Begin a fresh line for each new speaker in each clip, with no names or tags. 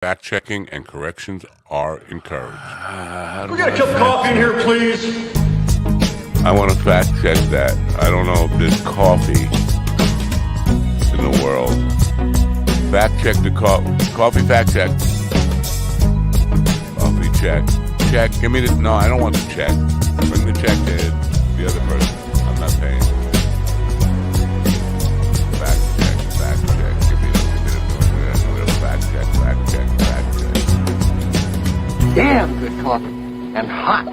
Fact checking and corrections are encouraged.
We got a cup of coffee in here, please.
I want to fact check that. I don't know if there's coffee in the world. Fact check the coffee fact check. Coffee check. Check. Give me the. No, I don't want the check. Bring the check to the other person. I'm not paying. Fact check. Fact check. Give me the fact check. Fact check. Fact check.
Damn good coffee and hot.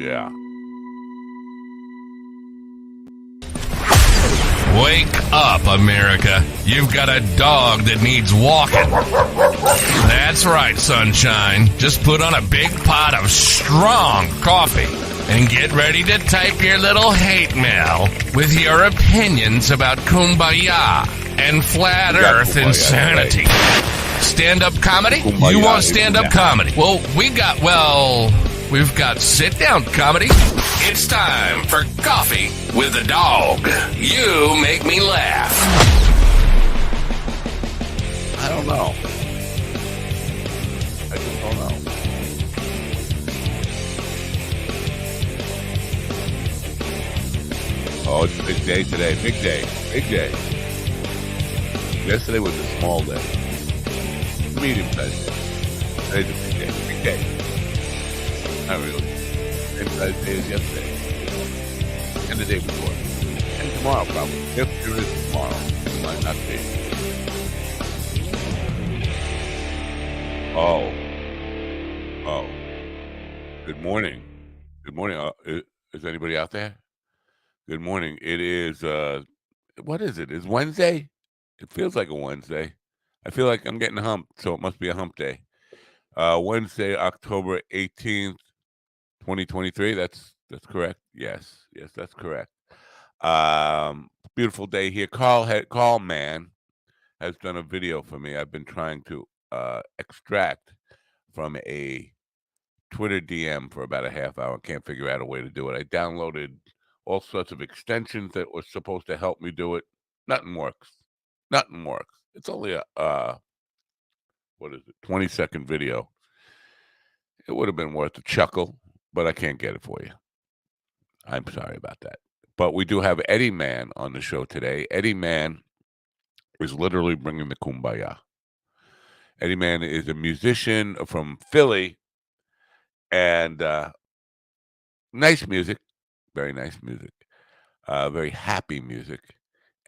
Yeah.
Wake up, America. You've got a dog that needs walking. That's right, sunshine. Just put on a big pot of strong coffee and get ready to type your little hate mail with your opinions about kumbaya and flat earth insanity. Stand-up comedy?
Kumbaya,
You want stand-up comedy? Well, we've got sit-down comedy. It's time for Coffee with the Dog. You make me laugh.
I don't know. I just don't know. Oh, it's a big day today. Big day. Big day. Yesterday was a small day. Medium sized day. Today's a big day. Big day. Not really. Same size day as yesterday. And the day before. And tomorrow, probably. If there is tomorrow. It might not be. Oh. Good morning. Good morning. Is anybody out there? Good morning. It is, what is it? Is Wednesday? It feels like a Wednesday. I feel like I'm getting humped, so it must be a hump day. Wednesday, October 18th, 2023. That's correct. Yes, that's correct. Beautiful day here. Carl Man has done a video for me. I've been trying to extract from a Twitter DM for about a half hour. Can't figure out a way to do it. I downloaded all sorts of extensions that were supposed to help me do it. Nothing works. It's only a 20-second video. It would have been worth a chuckle, but I can't get it for you. I'm sorry about that. But we do have Eddie Man on the show today. Eddie Man is literally bringing the kumbaya. Eddie Man is a musician from Philly, and nice music, very nice music, very happy music,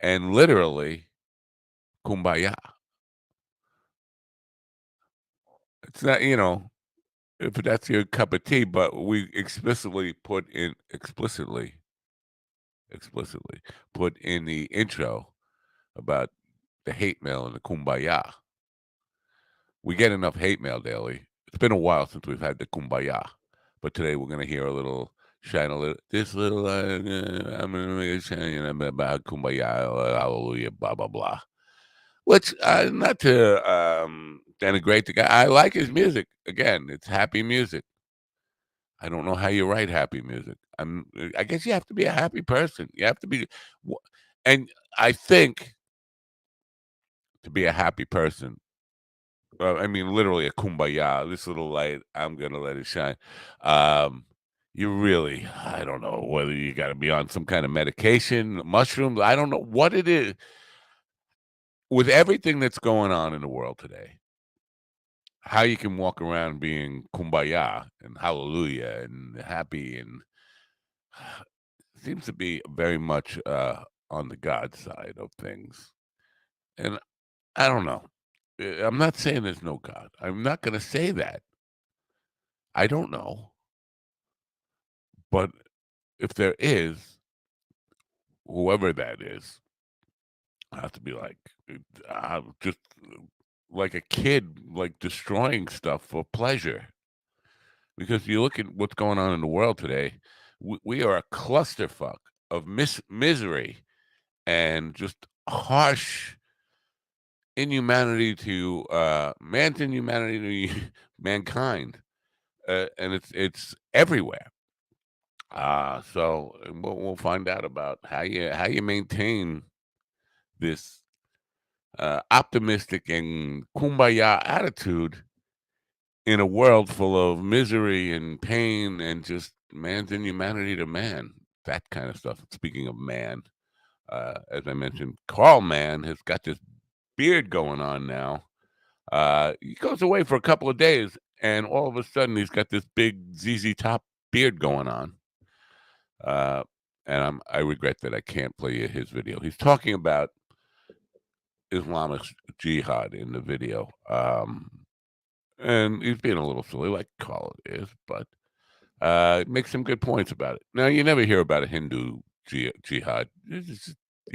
and literally kumbaya. It's not, if that's your cup of tea, but we explicitly put in the intro about the hate mail and the kumbaya. We get enough hate mail daily. It's been a while since we've had the kumbaya, but today we're going to hear I'm going to make a shine about kumbaya, hallelujah, blah, blah, blah. Which, not to denigrate the guy. I like his music. Again, it's happy music. I don't know how you write happy music. I guess you have to be a happy person. You have to be, and I think to be a happy person, literally a kumbaya, this little light, I'm going to let it shine. You really, I don't know whether you got to be on some kind of medication, mushrooms. I don't know what it is. With everything that's going on in the world today, how you can walk around being kumbaya and hallelujah and happy and seems to be very much on the God side of things. And I don't know. I'm not saying there's no God. I'm not going to say that. I don't know. But if there is, whoever that is, I have to be like, just like a kid, like destroying stuff for pleasure. Because you look at what's going on in the world today, we are a clusterfuck of misery and just harsh inhumanity to mankind, and it's everywhere. So we'll find out about how you maintain this optimistic and kumbaya attitude in a world full of misery and pain and just man's inhumanity to man, that kind of stuff. Speaking of man, as I mentioned, Carl Mann has got this beard going on now. He goes away for a couple of days, and all of a sudden he's got this big ZZ Top beard going on. Uh, and I regret that I can't play you his video. He's talking about Islamist jihad in the video. And he's being a little silly, like Carl is, but makes some good points about it. Now, you never hear about a Hindu jihad. You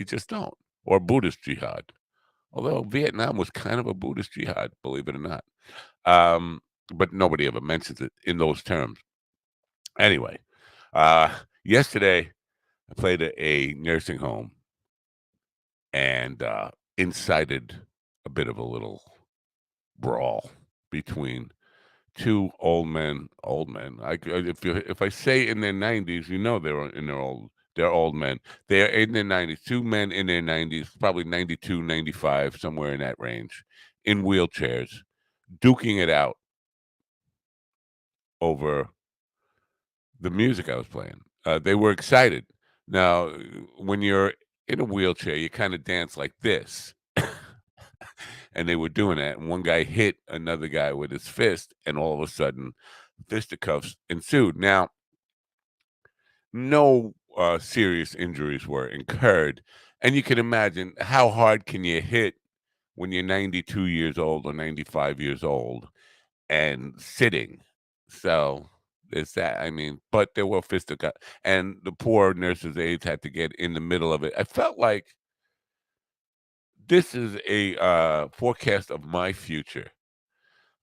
just don't. Or Buddhist jihad. Although Vietnam was kind of a Buddhist jihad, believe it or not. But nobody ever mentions it in those terms. Anyway, yesterday I played a nursing home and incited a bit of a little brawl between two old men. If I say in their 90s, you know they're old men. They're in their 90s. Two men in their 90s, probably 92, 95, somewhere in that range, in wheelchairs, duking it out over the music I was playing. They were excited. Now, when you're in a wheelchair, you kind of dance like this. And they were doing that, and one guy hit another guy with his fist, and all of a sudden, fisticuffs ensued. Now, no serious injuries were incurred, and you can imagine how hard can you hit when you're 92 years old or 95 years old and sitting. So there's that. I mean, but there were fisticuffs, and the poor nurses' aides had to get in the middle of it. I felt like this is a forecast of my future.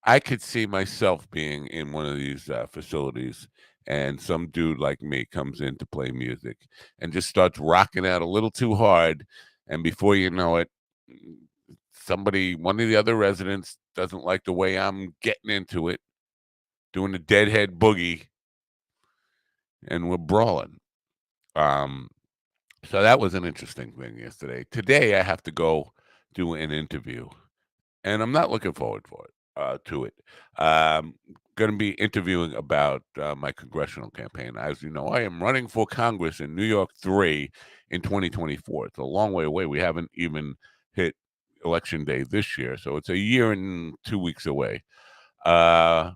I could see myself being in one of these facilities, and some dude like me comes in to play music and just starts rocking out a little too hard, and before you know it, one of the other residents doesn't like the way I'm getting into it, doing the deadhead boogie, and we're brawling. Um, so that was an interesting thing yesterday. Today I have to go do an interview, and I'm not looking forward to it. Going to be interviewing about my congressional campaign. As you know, I am running for Congress in New York 3 in 2024. It's a long way away. We haven't even hit election day this year, so it's a year and 2 weeks away. I'm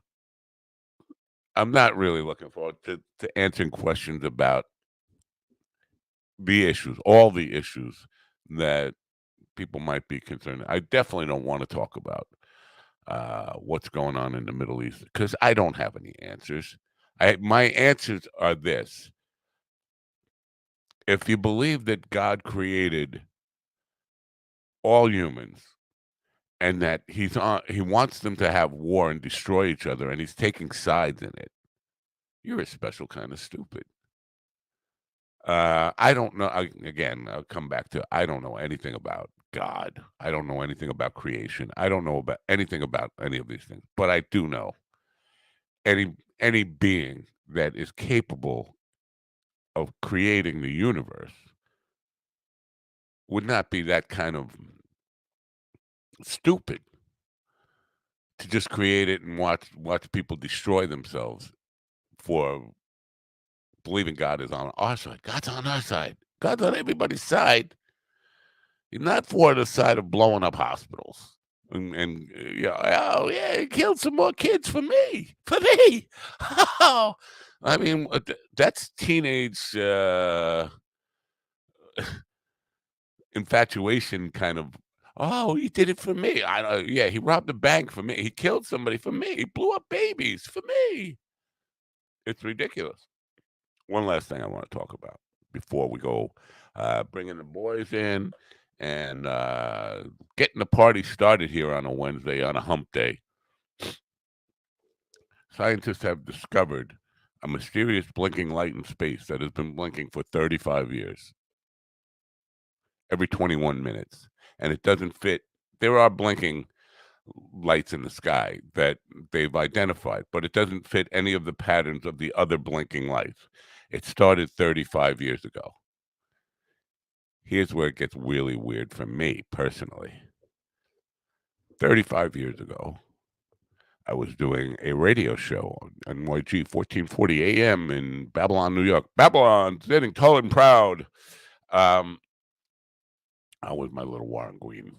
not really looking forward to answering questions about the issues, all the issues that people might be concerned. I definitely don't want to talk about what's going on in the Middle East because I don't have any answers. My answers are this: if you believe that God created all humans and that he wants them to have war and destroy each other, and he's taking sides in it, you're a special kind of stupid. I don't know. Again, I'll come back to I don't know anything about God. I don't know anything about creation. I don't know about anything about any of these things. But I do know any being that is capable of creating the universe would not be that kind of stupid to just create it and watch people destroy themselves for believing God is on our side. God's on our side. God's on everybody's side. He's not for the side of blowing up hospitals. And yeah, oh yeah, he killed some more kids for me. For me. Oh, I mean, that's teenage infatuation kind of. Oh, he did it for me. Yeah, he robbed a bank for me. He killed somebody for me. He blew up babies for me. It's ridiculous. One last thing I want to talk about before we go bringing the boys in and getting the party started here on a Wednesday, on a hump day. Scientists have discovered a mysterious blinking light in space that has been blinking for 35 years, every 21 minutes. And it doesn't fit. There are blinking lights in the sky that they've identified, but it doesn't fit any of the patterns of the other blinking lights. It started 35 years ago. Here's where it gets really weird for me personally. 35 years ago, I was doing a radio show on NYG 1440 AM in Babylon, New York. Babylon, standing tall and proud. I was my little Warren Green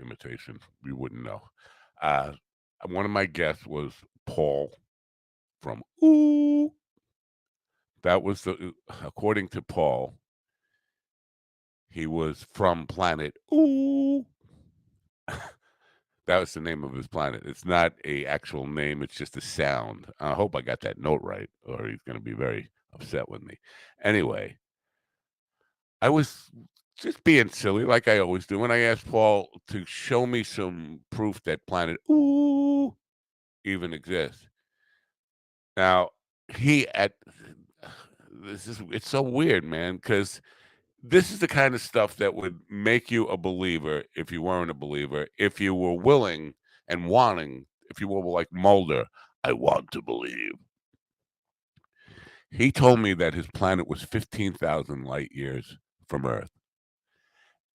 imitation. You wouldn't know. One of my guests was Paul from Ooh. That was according to Paul, he was from planet Ooh. That was the name of his planet. It's not a actual name. It's just a sound. I hope I got that note right, or he's going to be very upset with me. Anyway, I was just being silly like I always do. And I asked Paul to show me some proof that planet Ooh even exists. Now, it's so weird, man, because this is the kind of stuff that would make you a believer if you weren't a believer, if you were willing and wanting, if you were like Mulder, I want to believe. He told me that his planet was 15,000 light years from Earth.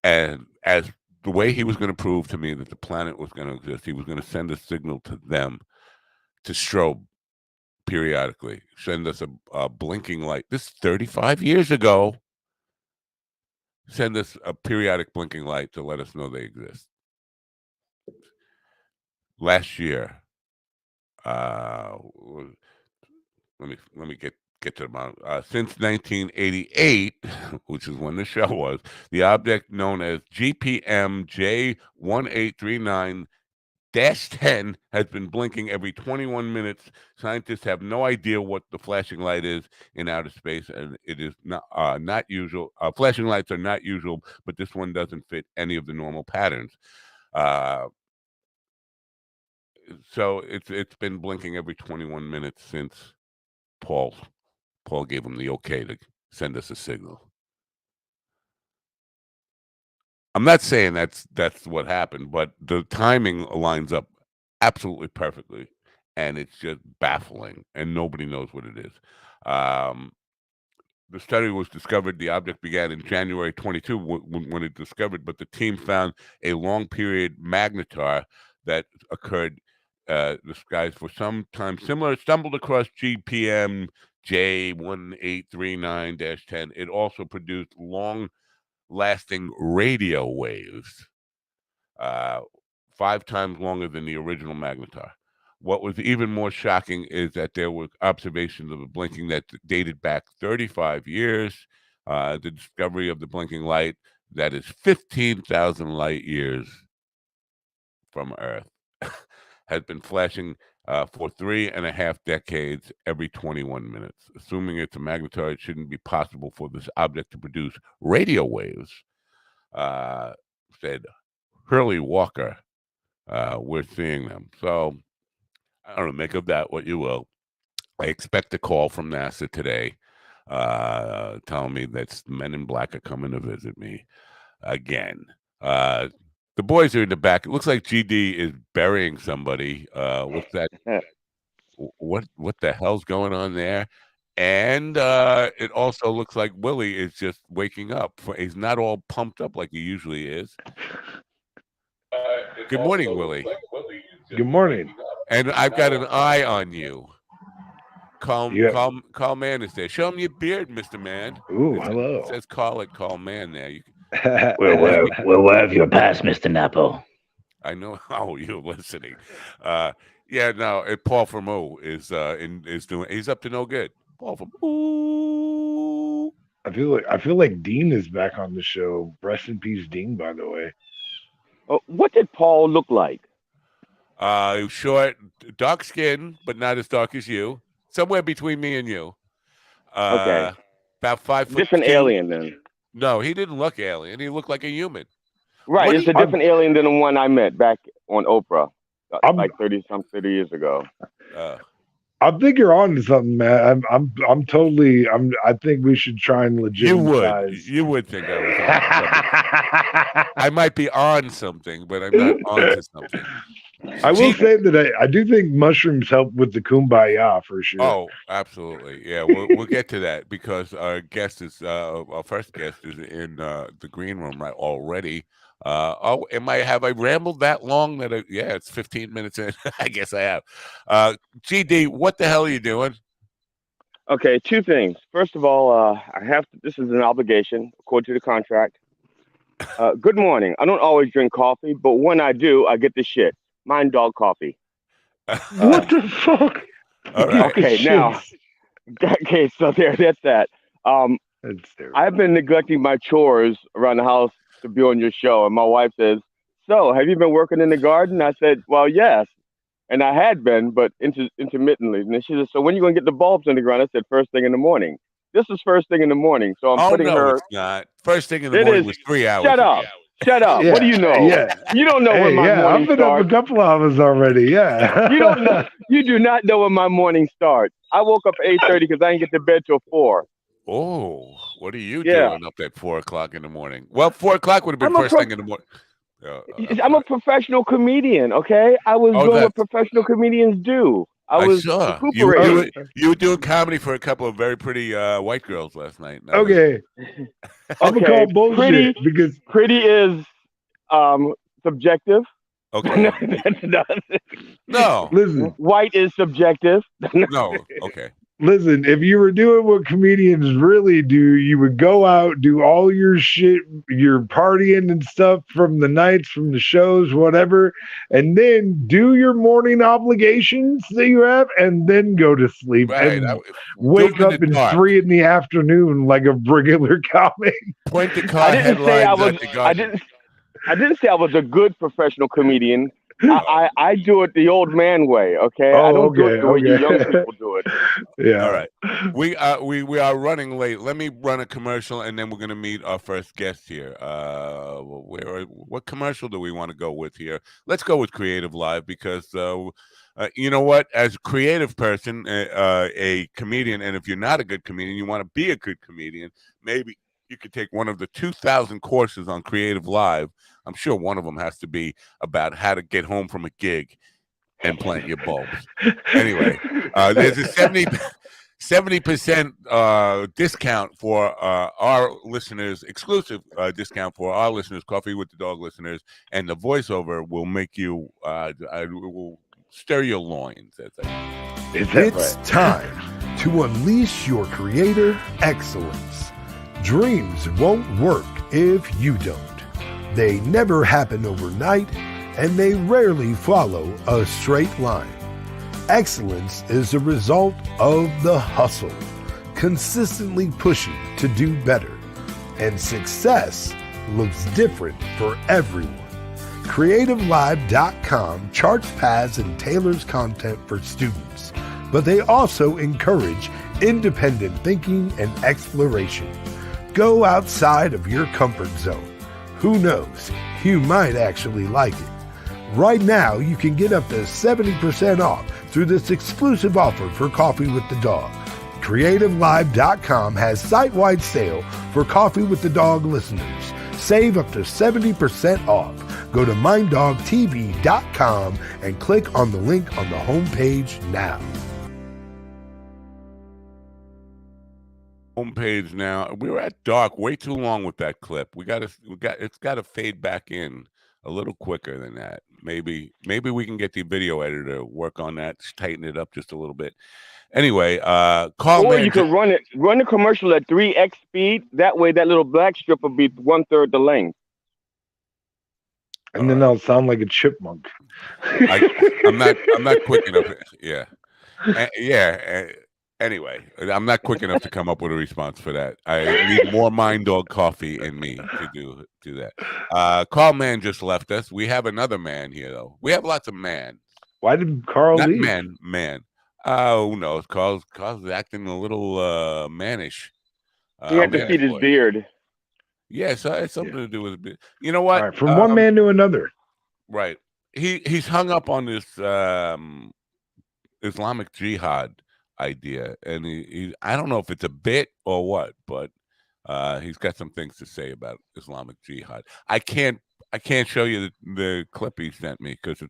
And as the way he was going to prove to me that the planet was going to exist, he was going to send a signal to them to strobe periodically, send us a blinking light. This is 35 years ago. Send us a periodic blinking light to let us know they exist. Last year, let me get to the amount. Since 1988, which is when the show was, the object known as GPM J1839-10 has been blinking every 21 minutes. Scientists have no idea what the flashing light is in outer space, and it is not usual. Flashing lights are not usual, but this one doesn't fit any of the normal patterns. So it's been blinking every 21 minutes since Paul gave him the okay to send us a signal. I'm not saying that's what happened, but the timing lines up absolutely perfectly, and it's just baffling, and nobody knows what it is. The study was discovered. The object began in January 22 when it discovered, but the team found a long period magnetar that occurred disguised for some time similar. Stumbled across GPM J1839-10. It also produced long-lasting radio waves, 5 times longer than the original magnetar. What was even more shocking is that there were observations of the blinking that dated back 35 years. The discovery of the blinking light that is 15,000 light years from Earth has been flashing for 3.5 decades every 21 minutes. Assuming it's a magnetar, it shouldn't be possible for this object to produce radio waves, said Hurley Walker. We're seeing them. So, I don't know, make of that what you will. I expect a call from NASA today telling me that Men in Black are coming to visit me again. The boys are in the back. It looks like GD is burying somebody. What's that? What the hell's going on there? And it also looks like Willie is just waking up. He's not all pumped up like he usually is. Good morning, Willie.
Good morning.
And I've got an eye on you. Carl Man is there. Show him your beard, Mr. Man.
Ooh, hello.
It says Carl Man there.
We'll have your pass, Mr. Napo.
I know how you're listening. Yeah, no, Paul from O is doing. He's up to no good. Paul from Ooh.
I feel like Dean is back on the show. Rest in peace, Dean. By the way.
Oh, what did Paul look like?
Short, dark skin, but not as dark as you. Somewhere between me and you.
Okay.
About 5 foot.
Different alien then.
No, he didn't look alien. He looked like a human.
Right, it's a different alien than the one I met back on Oprah, like 30 years ago.
I think you're on to something, man. I think we should try and legitimize.
You would think I was on something. I might be on something, but I'm not on to something.
I will say that I do think mushrooms help with the kumbaya for sure.
Oh, absolutely. Yeah, we'll get to that because our first guest is in the green room right already. Have I rambled that long that yeah, it's 15 minutes in. I guess I have. GD, what the hell are you doing?
Okay, two things. First of all, I have to, this is an obligation according to the contract. Good morning. I don't always drink coffee, but when I do, I get the shit. Mind dog coffee.
What the fuck?
All right.
Okay, now, okay, so that's that.
That's terrible.
I've been neglecting my chores around the house to be on your show, and my wife says, "So, have you been working in the garden?" I said, "Well, yes," and I had been, but intermittently. And then she said, "So when are you going to get the bulbs in the ground?" I said, "First thing in the morning." This is first thing in the morning, so I'm
Oh
putting
no,
her.
it's not. First thing in the
It
morning
is.
was 3 hours.
Shut up. Shut up.
Yeah,
What do you know?
yeah.
You don't know when my morning
I've been
starts.
up a couple hours already. Yeah.
You don't know. You do not know when my morning starts. I woke up at 8:30 because I didn't get to bed till 4.
Oh, what are you
Yeah.
doing up at 4 o'clock in the morning? Well, 4 o'clock would have been
I'm a
first thing in the morning.
I'm a professional comedian. Okay, I was doing what
that's
professional comedians do. I was
saw
recuperating.
you were doing comedy for a couple of very pretty white girls last night.
Okay. I'm gonna call bullshit because
pretty is subjective.
Okay. No.
Listen.
White is subjective.
No. Okay.
Listen, if you were doing what comedians really do, you would go out, do all your shit, your partying and stuff from the nights, from the shows, whatever, and then do your morning obligations that you have, and then go to sleep
Right.
and wake up at 3 in the afternoon like a regular comic.
Point the car headlines at the garden.
I didn't say I was a good professional comedian. I do it the old man way, okay? I don't do it the way you young people do it.
Yeah.
All right. We are running late. Let me run a commercial, and then we're going to meet our first guest here. What commercial do we want to go with here? Let's go with Creative Live because you know what? As a creative person, a comedian, and if you're not a good comedian, you want to be a good comedian, maybe you could take one of the 2,000 courses on Creative Live. I'm sure one of them has to be about how to get home from a gig and plant your bulbs. Anyway, there's a 70% discount for our listeners, exclusive discount for our listeners, Coffee with the Dog listeners, and the voiceover will make you, will stir your loins.
It's time to unleash your creative excellence. Dreams won't work if you don't. They never happen overnight, and they rarely follow a straight line. Excellence is a result of the hustle, consistently pushing to do better. And success looks different for everyone. CreativeLive.com charts paths and tailors content for students, but they also encourage independent thinking and exploration. Go outside of your comfort zone. Who knows? You might actually like it. Right now, you can get up to 70% off through this exclusive offer for Coffee with the Dog. CreativeLive.com has site-wide sale for Coffee with the Dog listeners. Save up to 70% off. Go to minddogtv.com and click on the link on the homepage now.
Homepage now. We were at dark way too long with that clip. It's got to fade back in a little quicker than that. Maybe we can get the video editor to work on that, tighten it up just a little bit. Anyway,
or you can run the commercial at 3x speed. That way, that little black strip will be 1/3 the length.
And then I'll sound like a chipmunk.
I'm not quick enough. Yeah. Anyway, I'm not quick enough to come up with a response for that. I need more Mind Dog coffee in me to do that. Carl Mann just left us. We have another man here, though. We have lots of man.
Why did Carl leave?
Man. Who knows? Carl's acting a little mannish.
He had to feed his beard.
Yeah, so it's something to do with his beard. You know what?
Right, from one man to another.
Right. He's hung up on this Islamic jihad idea, and he I don't know if it's a bit or what, but He's got some things to say about Islamic Jihad. I can't show you the clip he sent me because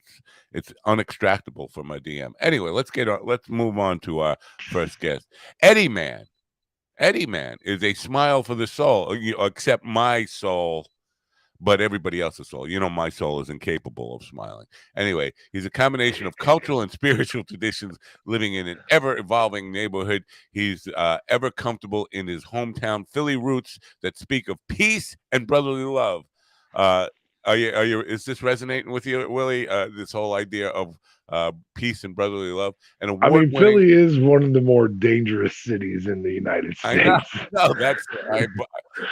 it's unextractable from my DM. Anyway, let's move on to our first guest. Eddie Man. Eddie Man is a smile for the soul, except my soul, but everybody else's soul. My soul is incapable of smiling. Anyway, he's a combination of cultural and spiritual traditions, living in an ever-evolving neighborhood. He's ever comfortable in his hometown Philly roots that speak of peace and brotherly love. Is this resonating with you, Willie? This whole idea of peace and brotherly love. And
I mean,
award-winning.
Philly is one of the more dangerous cities in the United States.
No, that's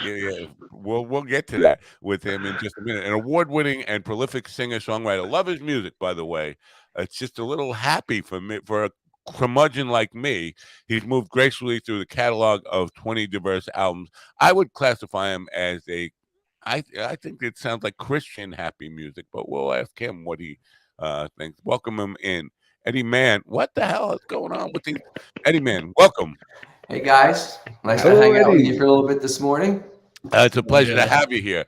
yeah. We'll get to that with him in just a minute. An award-winning and prolific singer-songwriter. Love his music, by the way. It's just a little happy for me, for a curmudgeon like me. He's moved gracefully through the catalog of 20 diverse albums. I would classify him as I think it sounds like Christian happy music, but we'll ask him what he thinks. Welcome him in. Eddie Man, what the hell is going on with these? Eddie Man, welcome.
Hey guys, nice to
Hello,
hang out with
Eddie.
you for a little bit this morning.
It's a pleasure to have you here.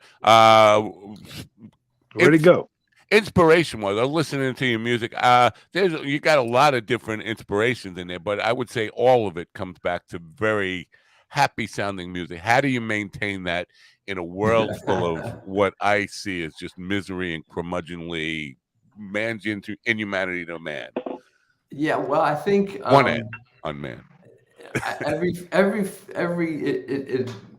Where'd it go?
Inspiration was, I was listening to your music. You got a lot of different inspirations in there, but I would say all of it comes back to very happy sounding music. How do you maintain that in a world full of what I see as just misery and curmudgeonly man's inhumanity to man?
Yeah, well, I think
on man.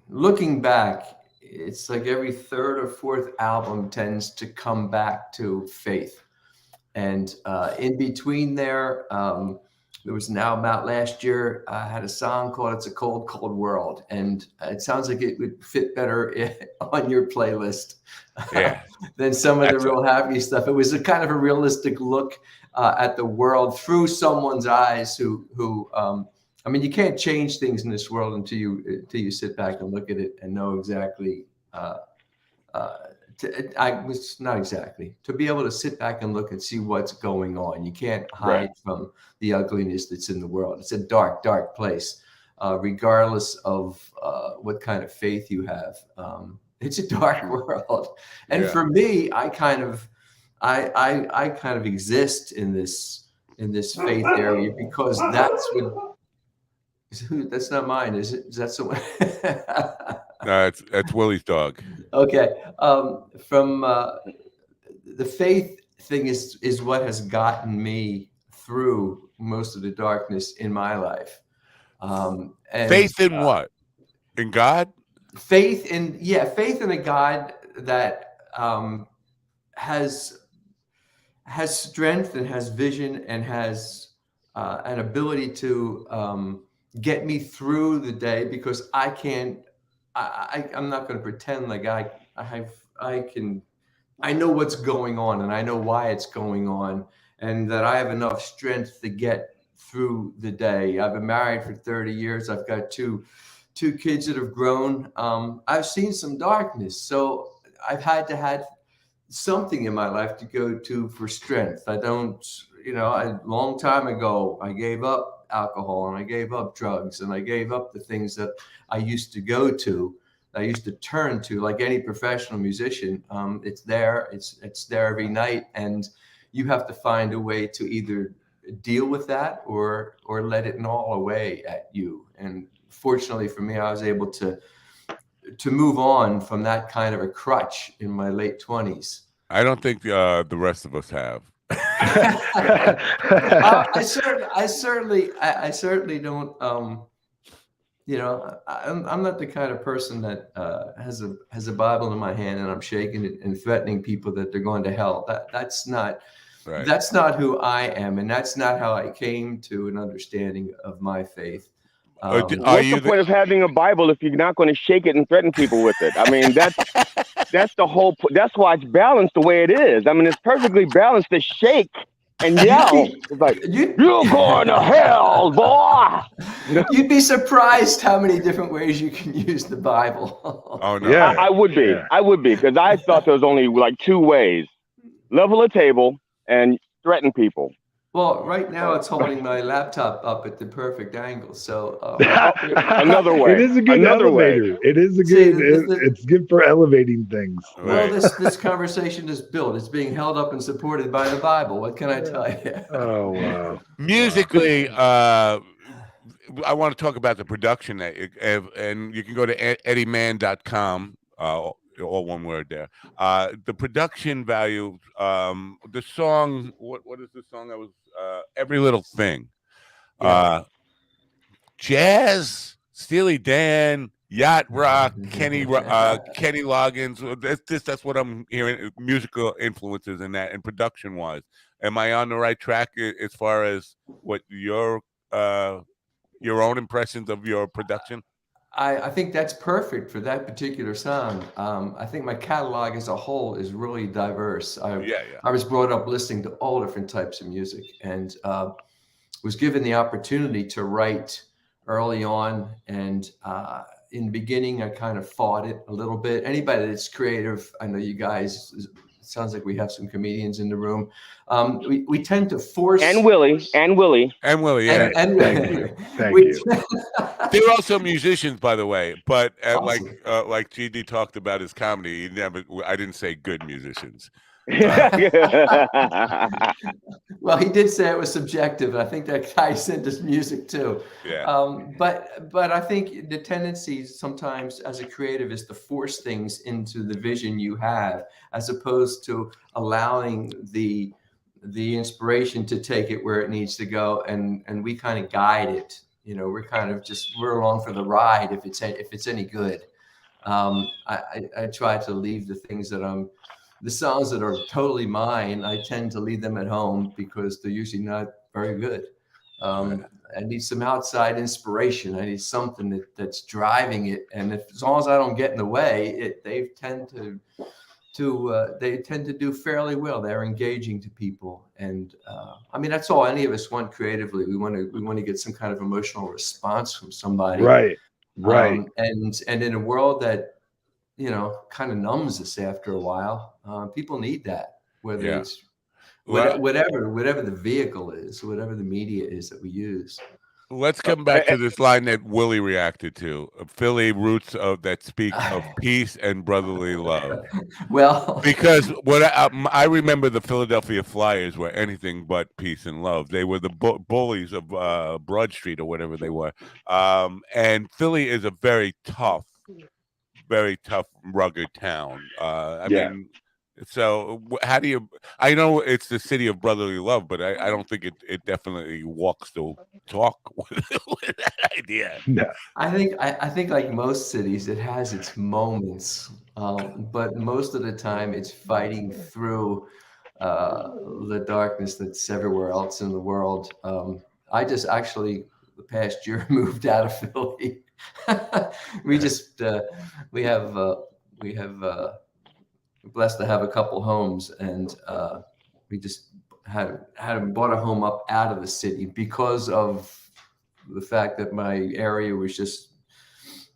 Looking back, it's like every third or fourth album tends to come back to faith, and in between there was an album out last year. I had a song called "It's a Cold, Cold World," and it sounds like it would fit better on your playlist than some of the real happy stuff. It was a kind of a realistic look at the world through someone's eyes who I mean, you can't change things in this world until you sit back and look at it and know exactly. Not exactly to be able to sit back and look and see what's going on. You can't hide from the ugliness that's in the world. It's a dark, dark place, regardless of what kind of faith you have. It's a dark world, and for me, I kind of exist in this faith area because that's what. That's not mine, is it? Is that someone?
No, that's Willie's dog.
Okay. From the faith thing is what has gotten me through most of the darkness in my life. And,
faith in what? In God?
Faith in a God that has strength and has vision and has an ability to get me through the day, because I'm not going to pretend like I know what's going on and I know why it's going on, and that I have enough strength to get through the day. I've been married for 30 years. I've got two kids that have grown. I've seen some darkness, so I've had to have something in my life to go to for strength. A long time ago, I gave up alcohol and I gave up drugs and I gave up the things that I used to go to, I used to turn to, like any professional musician. It's there every night, and you have to find a way to either deal with that or let it gnaw away at you. And fortunately for me, I was able to move on from that kind of a crutch in my late 20s.
I don't think the rest of us have.
I certainly don't. I'm not the kind of person that has a Bible in my hand and I'm shaking it and threatening people that they're going to hell. That's not who I am, and that's not how I came to an understanding of my faith.
What's the point of having a Bible if you're not going to shake it and threaten people with it? I mean, that's the whole. That's why it's balanced the way it is. I mean, it's perfectly balanced to shake and yell. It's like, you're going to hell, boy.
You'd be surprised how many different ways you can use the Bible.
Oh no,
yeah,
I would be. Yeah. I would be, because I thought there was only like two ways: level a table and threaten people.
Well, right now it's holding my laptop up at the perfect angle. So
Another way.
It is a good
Another way.
elevator. It is a
See,
good. It's good for elevating things.
well,
Right.
this conversation is built. It's being held up and supported by the Bible. What can I tell you?
Oh wow!
Musically, I want to talk about the production that and you can go to eddiemann.com, all one word there. The production value, the song, what is the song that was Every Little Thing?
Yeah.
Jazz, Steely Dan, Yacht Rock, Kenny Loggins. That's what I'm hearing. Musical influences in that, and production wise, am I on the right track as far as what your own impressions of your production?
I think that's perfect for that particular song. I think my catalog as a whole is really diverse.
Yeah.
I was brought up listening to all different types of music, and was given the opportunity to write early on. And in the beginning, I kind of fought it a little bit. Anybody that's creative, I know you guys, it sounds like we have some comedians in the room. We tend to force.
And Willie.
Yeah.
Thank you.
They're also musicians, by the way, but
Awesome.
like GD talked about his comedy. I didn't say good musicians.
Well, he did say it was subjective. I think that ties into music too.
Yeah.
But I think the tendency sometimes as a creative is to force things into the vision you have, as opposed to allowing the inspiration to take it where it needs to go, and we kind of guide it. We're kind of we're along for the ride if it's any good. I try to leave the things the songs that are totally mine, I tend to leave them at home because they're usually not very good. I need some outside inspiration. I need something that's driving it. And as long as I don't get in the way, they tend to do fairly well. They're engaging to people. And I mean, that's all any of us want creatively. We want to get some kind of emotional response from somebody.
Right.
And in a world that, kind of numbs us after a while. People need that, whether it's whatever the vehicle is, whatever the media is that we use.
Let's come back to this line that Willie reacted to. Philly roots that speak of peace and brotherly love.
Well,
because what I remember, the Philadelphia Flyers were anything but peace and love. They were the bullies of Broad Street or whatever they were. And Philly is a very tough, rugged town. I mean, so how do you? I know it's the city of brotherly love, but I don't think it definitely walks the talk with that idea.
No.
I think like most cities, it has its moments, but most of the time it's fighting through the darkness that's everywhere else in the world. I just actually the past year moved out of Philly. We have blessed to have a couple homes, and we just bought a home up out of the city because of the fact that my area was just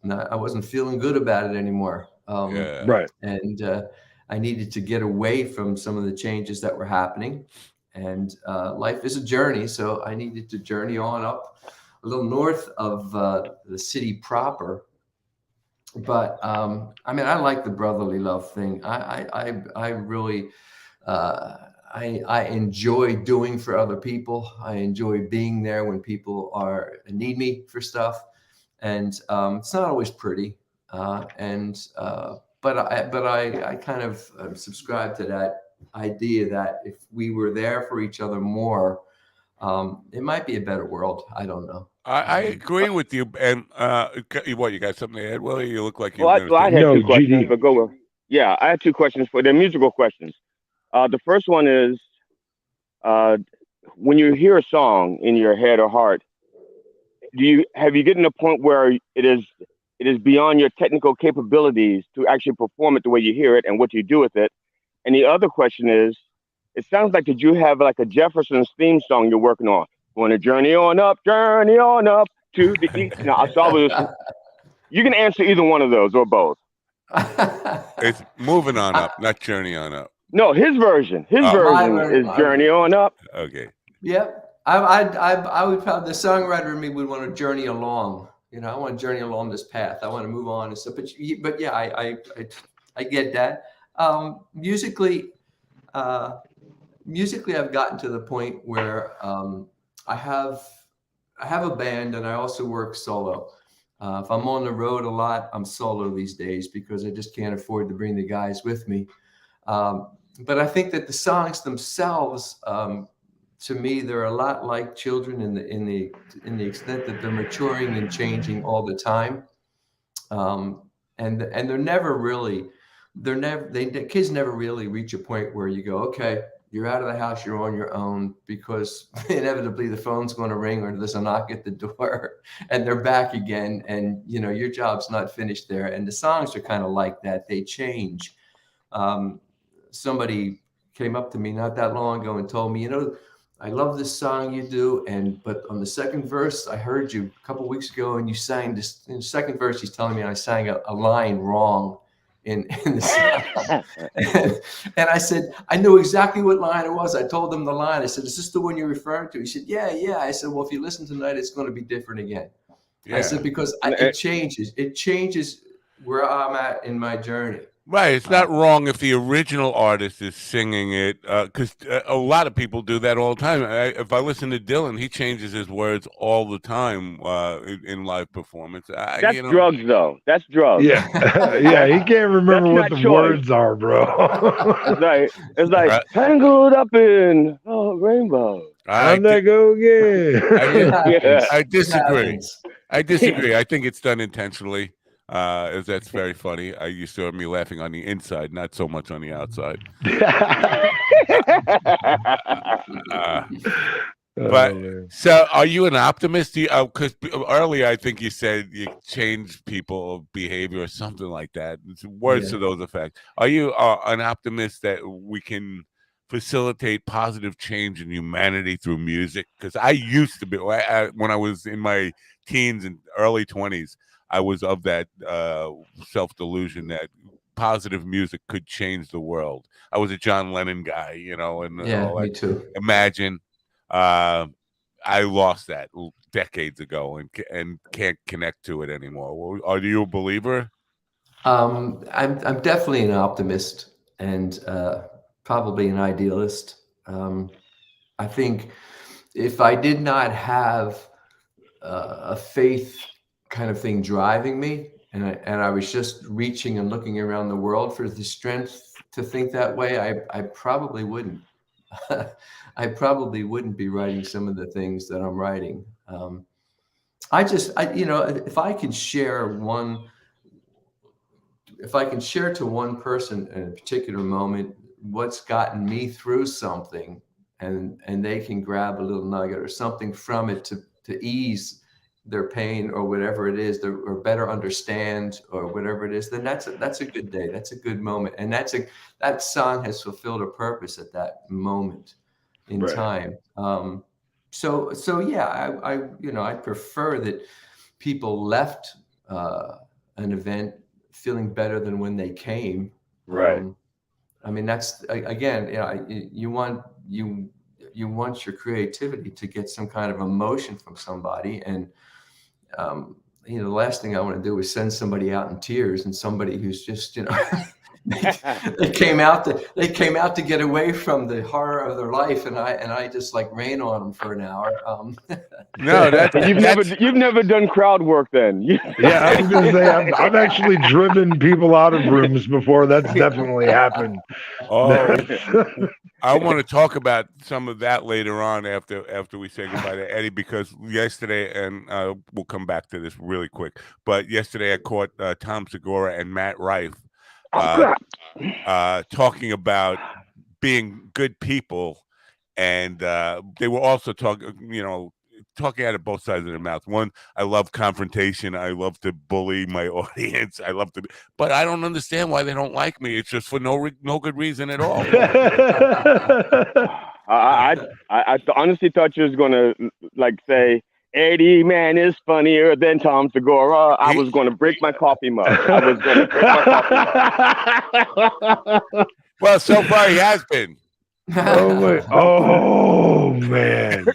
I wasn't feeling good about it anymore.
Right.
And I needed to get away from some of the changes that were happening, and life is a journey, so I needed to journey on up a little north of the city proper. But I mean, I like the brotherly love thing. I really I enjoy doing for other people. I enjoy being there when people need me for stuff, and it's not always pretty. But I kind of subscribe to that idea that if we were there for each other more, it might be a better world. I don't know.
I agree with you. And what, you got something to add, Willie? You look like you.
Well, I had two questions,
GD.
but go with. Yeah, I had two questions for the musical questions. The first one is, when you hear a song in your head or heart, have you gotten to a point where it is beyond your technical capabilities to actually perform it the way you hear it, and what do you do with it? And the other question is, it sounds like that you have like a Jefferson's theme song you're working on. Want to journey on up to the east. Now, you can answer either one of those or both.
It's moving on up, not journey on up.
No, his version. His version is journey on up.
Okay.
Yep. I would probably, the songwriter in me would want to journey along. I want to journey along this path. I want to move on and stuff. But yeah, I get that. Musically, I've gotten to the point where I have a band, and I also work solo. If I'm on the road a lot, I'm solo these days because I just can't afford to bring the guys with me. But I think that the songs themselves, to me, they're a lot like children in the extent that they're maturing and changing all the time. And they're never really, the kids never really reach a point where you go, okay, you're out of the house, you're on your own, because inevitably the phone's going to ring or there's a knock at the door and they're back again. And, your job's not finished there. And the songs are kind of like that. They change. Somebody came up to me not that long ago and told me, I love this song you do. But on the second verse, I heard you a couple of weeks ago and you sang this. In the second verse, he's telling me I sang a line wrong in the song. And I said, I knew exactly what line it was. I told him the line. I said, is this the one you're referring to? He said, yeah. I said, well, if you listen tonight, it's going to be different again. Yeah. I said, because it changes. It changes where I'm at in my journey.
Right. It's not wrong if the original artist is singing it, because a lot of people do that all the time. If I listen to Dylan, he changes his words all the time in live performance.
That's drugs, though. That's drugs.
Yeah. Yeah, he can't remember what the words are, bro.
It's like tangled up in rainbow.
How'd that go again?
I disagree. I think it's done intentionally. As that's very funny. I used to have me laughing on the inside, not so much on the outside. So are you an optimist? Because earlier I think you said you change people behavior or something like that. It's words to those effects. Are you an optimist that we can facilitate positive change in humanity through music? Because I used to be, when I was in my teens and early 20s, I was of that self-delusion that positive music could change the world. I was a John Lennon guy, and
me too.
Imagine. I lost that decades ago and can't connect to it anymore. Are you a believer?
I'm definitely an optimist and probably an idealist. I think if I did not have a faith kind of thing driving me, and I was just reaching and looking around the world for the strength to think that way, I probably wouldn't. I probably wouldn't be writing some of the things that I'm writing. If I can share to one person in a particular moment what's gotten me through something, and they can grab a little nugget or something from it to ease their pain or whatever it is, or better understand or whatever it is, then that's a good day. That's a good moment. And that song has fulfilled a purpose at that moment in time. So yeah, I prefer that people left an event feeling better than when they came.
Right.
I mean, that's again, you want your creativity to get some kind of emotion from somebody, and the last thing I want to do is send somebody out in tears, and somebody who's just, they came out to get away from the horror of their life, and I just like rain on them for an hour.
No,
you've never done crowd work then.
Yeah, I was gonna say I've actually driven people out of rooms before. That's definitely happened.
Oh, I want to talk about some of that later on after we say goodbye to Eddie, because yesterday, and we'll come back to this really quick, but yesterday I caught Tom Segura and Matt Rife talking about being good people, and they were also talking out of both sides of their mouth. One, I love confrontation. I love to bully my audience. But I don't understand why they don't like me. It's just for no good reason at all.
I honestly thought you was gonna say Eddie, man, is funnier than Tom Segura. I was going to break my coffee mug.
Well, so far he has been.
Oh my! Oh man!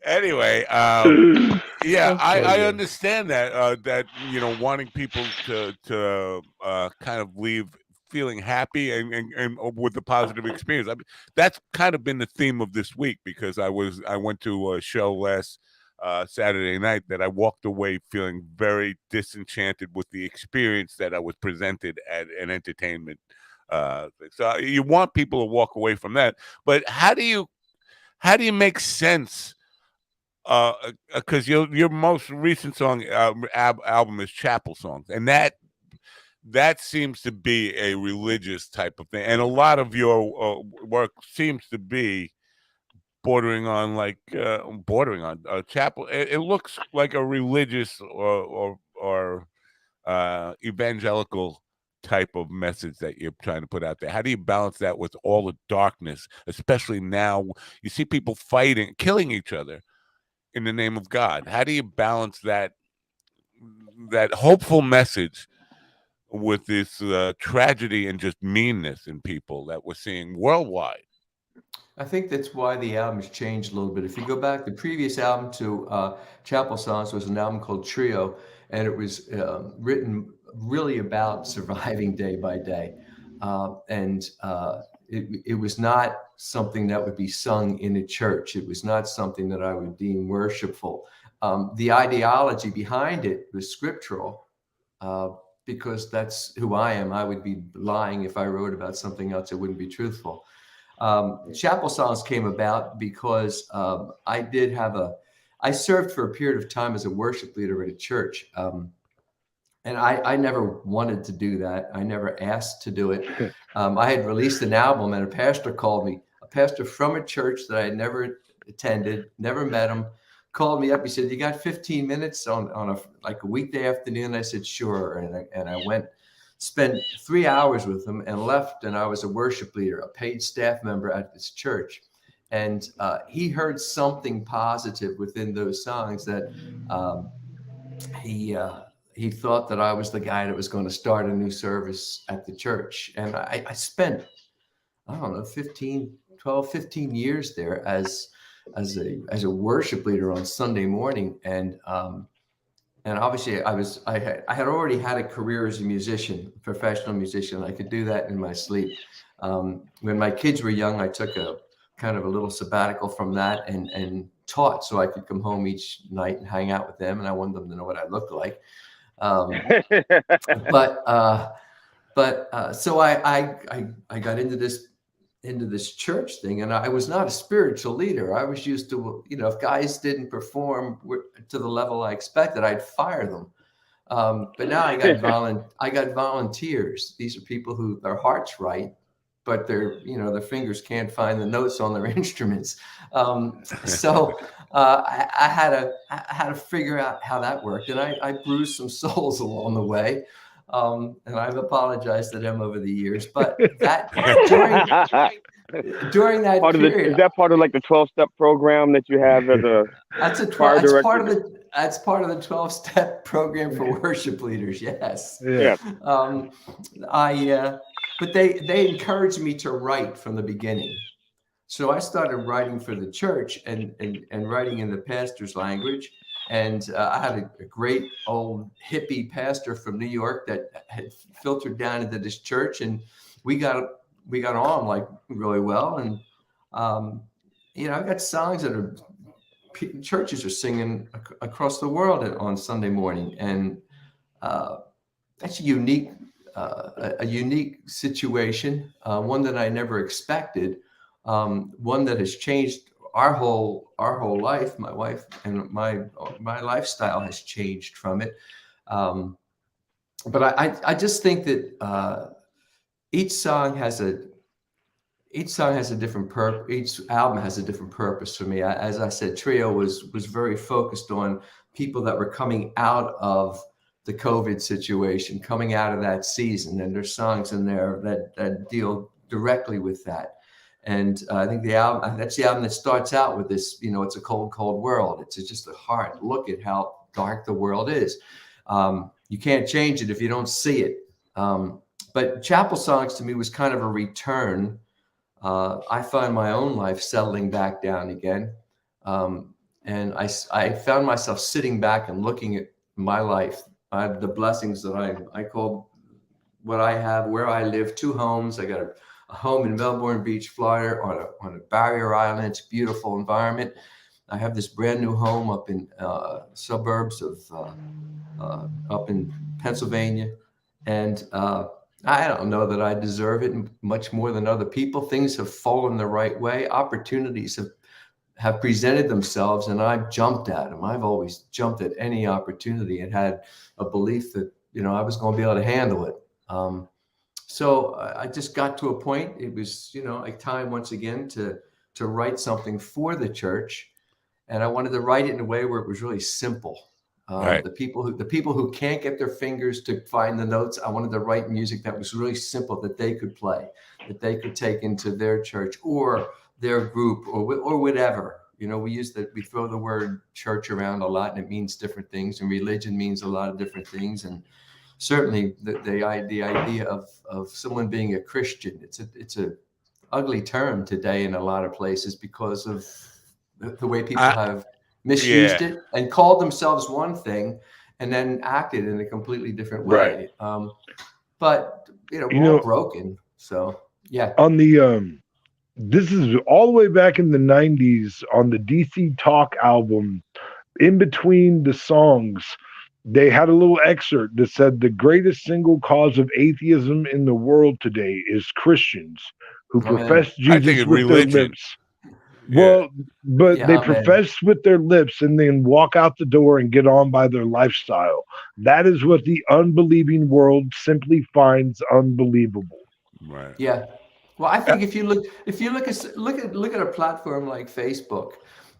Anyway, yeah,
That's
I
funny.
understand that that wanting people to kind of leave feeling happy and with a positive experience. I mean, that's kind of been the theme of this week because I went to a show last Saturday night that I walked away feeling very disenchanted with the experience that I was presented at an entertainment. So you want people to walk away from that, but how do you make sense? Because your most recent song album is Chapel Songs, and that seems to be a religious type of thing, and a lot of your work seems to be bordering on chapel. It looks like a religious or evangelical type of message that you're trying to put out there. How do you balance that with all the darkness, especially now you see people fighting, killing each other in the name of God? How do you balance that hopeful message with this tragedy and just meanness in people that we're seeing worldwide?
I think that's why the album has changed a little bit. If you go back, the previous album to Chapel Songs was an album called Trio, and it was written really about surviving day by day. It was not something that would be sung in a church. It was not something that I would deem worshipful. The ideology behind it was scriptural, because that's who I am. I would be lying if I wrote about something else that wouldn't be truthful. Chapel Songs came about because I served for a period of time as a worship leader at a church. And I never wanted to do that. I never asked to do it. I had released an album and a pastor called me, a pastor from a church that I had never attended, never met him, called me up. He said, "You got 15 minutes on a weekday afternoon?" I said, "Sure." And I went, spent 3 hours with him and left. And I was a worship leader, a paid staff member at this church. And he heard something positive within those songs that he thought that I was the guy that was going to start a new service at the church. And I spent, I don't know, 15 years there as a worship leader on Sunday morning. And obviously I had already had a career as a musician, professional musician. I could do that in my sleep. When my kids were young, I took a kind of a little sabbatical from that and taught so I could come home each night and hang out with them. And I wanted them to know what I looked like. So I got into this church thing, and I was not a spiritual leader. I was used to, if guys didn't perform to the level I expected, I'd fire them. But now I got volunteers. These are people who their heart's right, but their fingers can't find the notes on their instruments. I had to figure out how that worked, and I bruised some souls along the way, and I've apologized to them over the years. But that during that period,
is that part of like the 12-step program that you have as a
that's
choir director?
that's part of the 12-step program for worship leaders. Yes.
Yeah.
But they encouraged me to write from the beginning. So I started writing for the church and writing in the pastor's language. And I had a great old hippie pastor from New York that had filtered down into this church, and we got on like really well. And I've got songs that churches are singing across the world on Sunday morning, and that's a unique situation, one that I never expected, one that has changed our whole life. My wife and my lifestyle has changed from it. But I just think that each song has a different purpose. Each album has a different purpose for me. As I said, Trio was very focused on people that were coming out of the COVID situation, coming out of that season, and there's songs in there that deal directly with that. And I think that's the album that starts out with this, it's a cold, cold world. It's just a hard look at how dark the world is. You can't change it if you don't see it. But chapel songs to me was kind of a return. I find my own life settling back down again. And I found myself sitting back and looking at my life. I have the blessings that I call what I have, where I live, 2 homes. I got a home in Melbourne Beach, Florida, on a barrier island. It's a beautiful environment. I have this brand new home up in suburbs of up in Pennsylvania, and I don't know that I deserve it much more than other people. Things have fallen the right way. Opportunities have presented themselves, and I've jumped at them. I've always jumped at any opportunity and had a belief that I was going to be able to handle it. So I just got to a point. It was like time once again to write something for the church, and I wanted to write it in a way where it was really simple.
Right.
The people who can't get their fingers to find the notes, I wanted to write music that was really simple, that they could play, that they could take into their church or their group or whatever. We throw the word church around a lot, and it means different things, and religion means a lot of different things. And certainly the idea of someone being a Christian, it's a ugly term today in a lot of places because of the way people have misused it and called themselves one thing and then acted in a completely different way.
Right.
But we're all broken. So yeah.
On the this is all the way back in the 90s on the DC Talk album. In between the songs, they had a little excerpt that said the greatest single cause of atheism in the world today is Christians who profess Jesus with their lips. Well, but they profess with their lips and then walk out the door and get on by their lifestyle. That is what the unbelieving world simply finds unbelievable.
Right.
Yeah. Well, I think if you look at a platform like Facebook,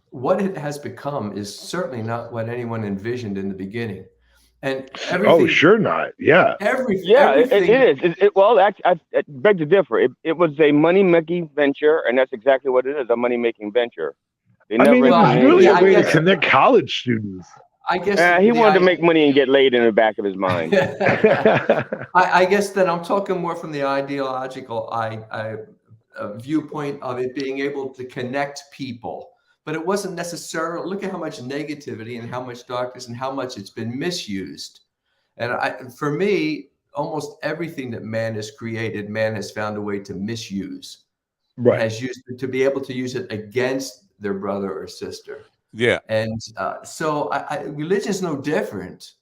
what it has become is certainly not what anyone envisioned in the beginning. And everything.
Oh, sure not. Yeah.
Everything.
It is. Well, I beg to differ. It was a money-making venture, and that's exactly what it is, a money-making venture.
It was really a way to connect college students.
I guess
he wanted to make money and get laid in the back of his mind.
I guess that I'm talking more from the ideological viewpoint of it being able to connect people. But it wasn't necessarily, look at how much negativity and how much darkness and how much it's been misused. And for me, almost everything that man has created, man has found a way to misuse.
Right.
Has used to be able to use it against their brother or sister.
Yeah.
And so religion is no different.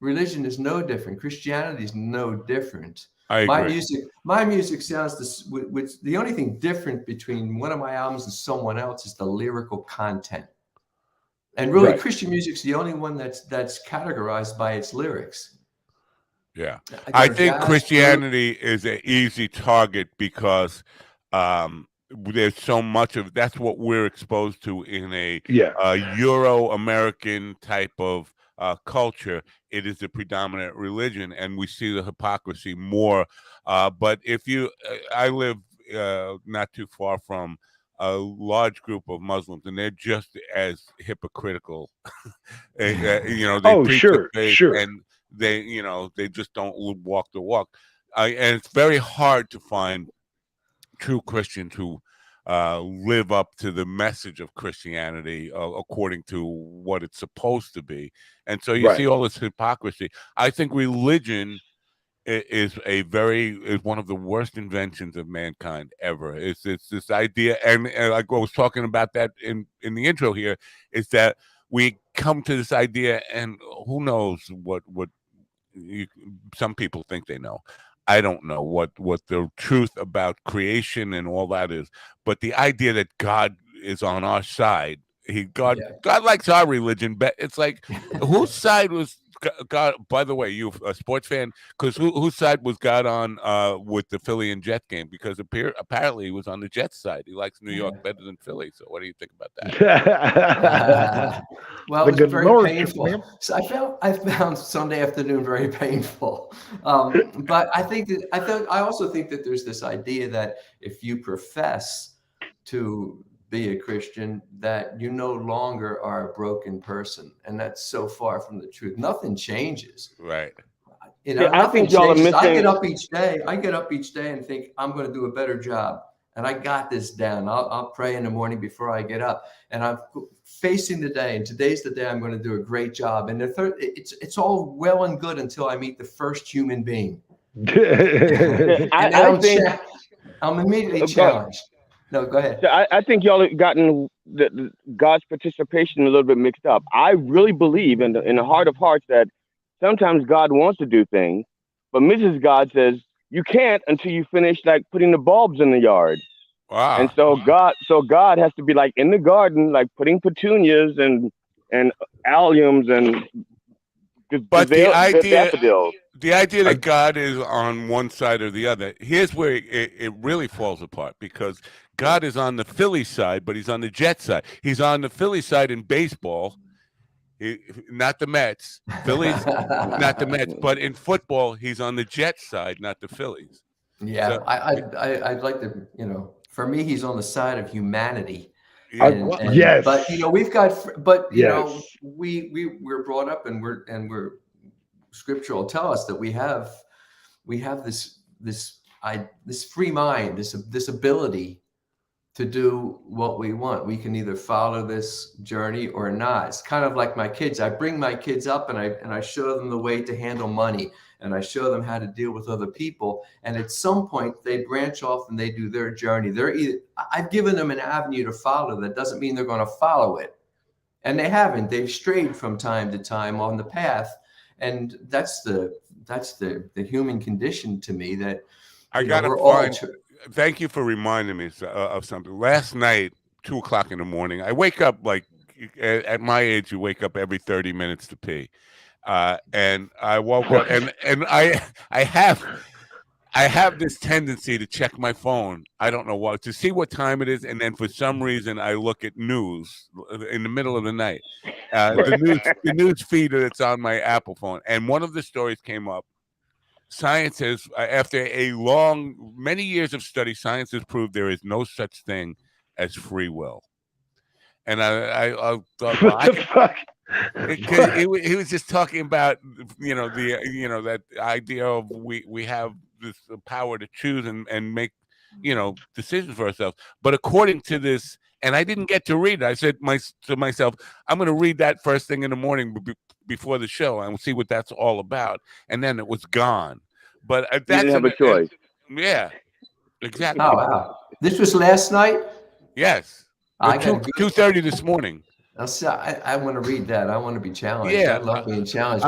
Religion is no different. Christianity is no different.
I agree.
My music sounds the only thing different between one of my albums and someone else is the lyrical content. And really, Christian music's the only one that's categorized by its lyrics.
Yeah. I think Christianity is an easy target because there's so much of that's what we're exposed to in a Euro-American type of culture. It is the predominant religion, and we see the hypocrisy more. But if I live not too far from a large group of Muslims, and they're just as hypocritical. They preach the faith, and they just don't walk the walk. And it's very hard to find true Christians who live up to the message of Christianity according to what it's supposed to be. And so you see all this hypocrisy. I think religion is one of the worst inventions of mankind ever. It's this idea, and like I was talking about that in the intro here, is that we come to this idea, and who knows what some people think they know. I don't know what the truth about creation and all that is, but the idea that God is on our side, God likes our religion, but it's like, whose side was God? By the way, you a sports fan, because whose side was God on with the Philly and Jet game? Because apparently he was on the Jets side. He likes New York better than Philly. So what do you think about that?
Well, it was very painful. So I found Sunday afternoon very painful. But I also think that there's this idea that if you profess to be a Christian, that you no longer are a broken person, and that's so far from the truth. Nothing changes.
Right.
You know,
I
nothing
think y'all are
changes. I
missing.
get up each day. I get up each day and think I'm going to do a better job, and I got this down. I'll pray in the morning before I get up, and I'm facing the day. And today's the day I'm going to do a great job. And it's all well and good until I meet the first human being, and then
I think
I'm immediately challenged. No, go ahead.
I think y'all have gotten God's participation a little bit mixed up. I really believe in the heart of hearts that sometimes God wants to do things, but Mrs. God says you can't until you finish like putting the bulbs in the yard.
Wow.
And so God has to be like in the garden, like putting petunias and alliums and
But the
daffodils.
idea that God is on one side or the other, here's where it really falls apart, because God is on the Philly side, but he's on the Jet side. He's on the Philly side in baseball, not the Mets. Phillies, not the Mets, but in football, he's on the Jet side, not the Phillies.
Yeah,
So,
I'd like to, for me, he's on the side of humanity.
yeah.
Yes.
But we've got, but
Yes.
we're brought up and we're scripture will tell us that we have this free mind, this ability to do what we want. We can either follow this journey or not. It's kind of like my kids. I bring my kids up and I show them the way to handle money, and I show them how to deal with other people. And at some point they branch off and they do their journey. I've given them an avenue to follow. That doesn't mean they're going to follow it. And they haven't. They've strayed from time to time on the path. And that's the human condition to me, that
I gotta find. Thank you for reminding me of something. Last night, 2:00 in the morning, I wake up like at my age. You wake up every 30 minutes to pee, and I woke up and I have this tendency to check my phone. I don't know what, to see what time it is, and then for some reason I look at news in the middle of the night. The news feed that's on my Apple phone, and one of the stories came up. Science has, after many years of study, science has proved there is no such thing as free will. And I thought, well,
What the fuck?
he was just talking about, that idea of we have this power to choose and make, decisions for ourselves. But according to this, and I didn't get to read it, I said to myself, I'm going to read that first thing in the morning before the show, and we'll see what that's all about. And then it was gone. But
You didn't have a choice.
Yeah, exactly.
Oh, wow. This was last night?
Yes.
I got
2:30 this morning.
I want to read that. I want to be challenged.
Yeah,
I love being challenged.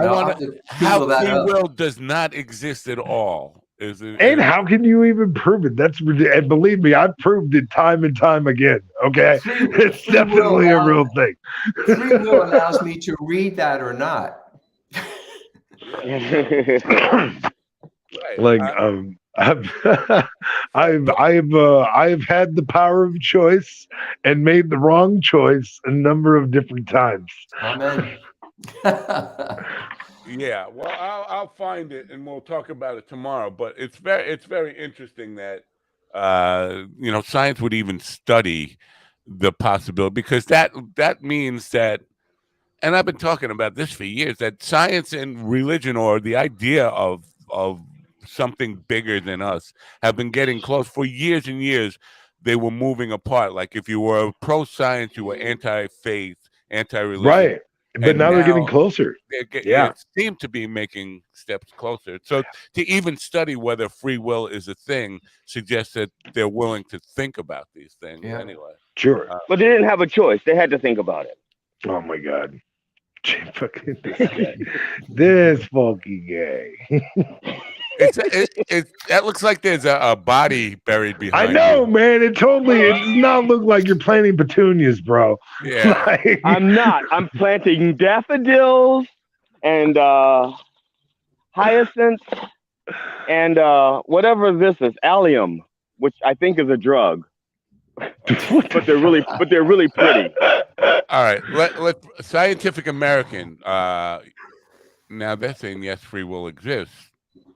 How free will does not exist at all.
And how can you even prove it? And believe me, I've proved it time and time again. Okay, it's definitely a real thing.
Free will allows me to read that or not.
Like I've had the power of choice and made the wrong choice a number of different times.
Amen.
Yeah, well, I'll find it and we'll talk about it tomorrow. But it's very interesting that science would even study the possibility, because that means that, and I've been talking about this for years, that science and religion, or the idea of something bigger than us, have been getting close for years and years. They were moving apart. Like if you were pro-science, you were anti-faith, anti-religion.
Right. But now they're getting closer.
They seem to be making steps closer. So to even study whether free will is a thing suggests that they're willing to think about these things anyway.
Sure.
But they didn't have a choice. They had to think about it.
Oh my God. Fucking this funky guy.
That looks like there's a body buried behind.
I know,
you.
man. It does not look like you're planting petunias, bro.
Yeah,
I'm not. I'm planting daffodils and hyacinths and whatever this is, allium, which I think is a drug. but they're really pretty.
All right, let Scientific American. Now they're saying yes, free will exists.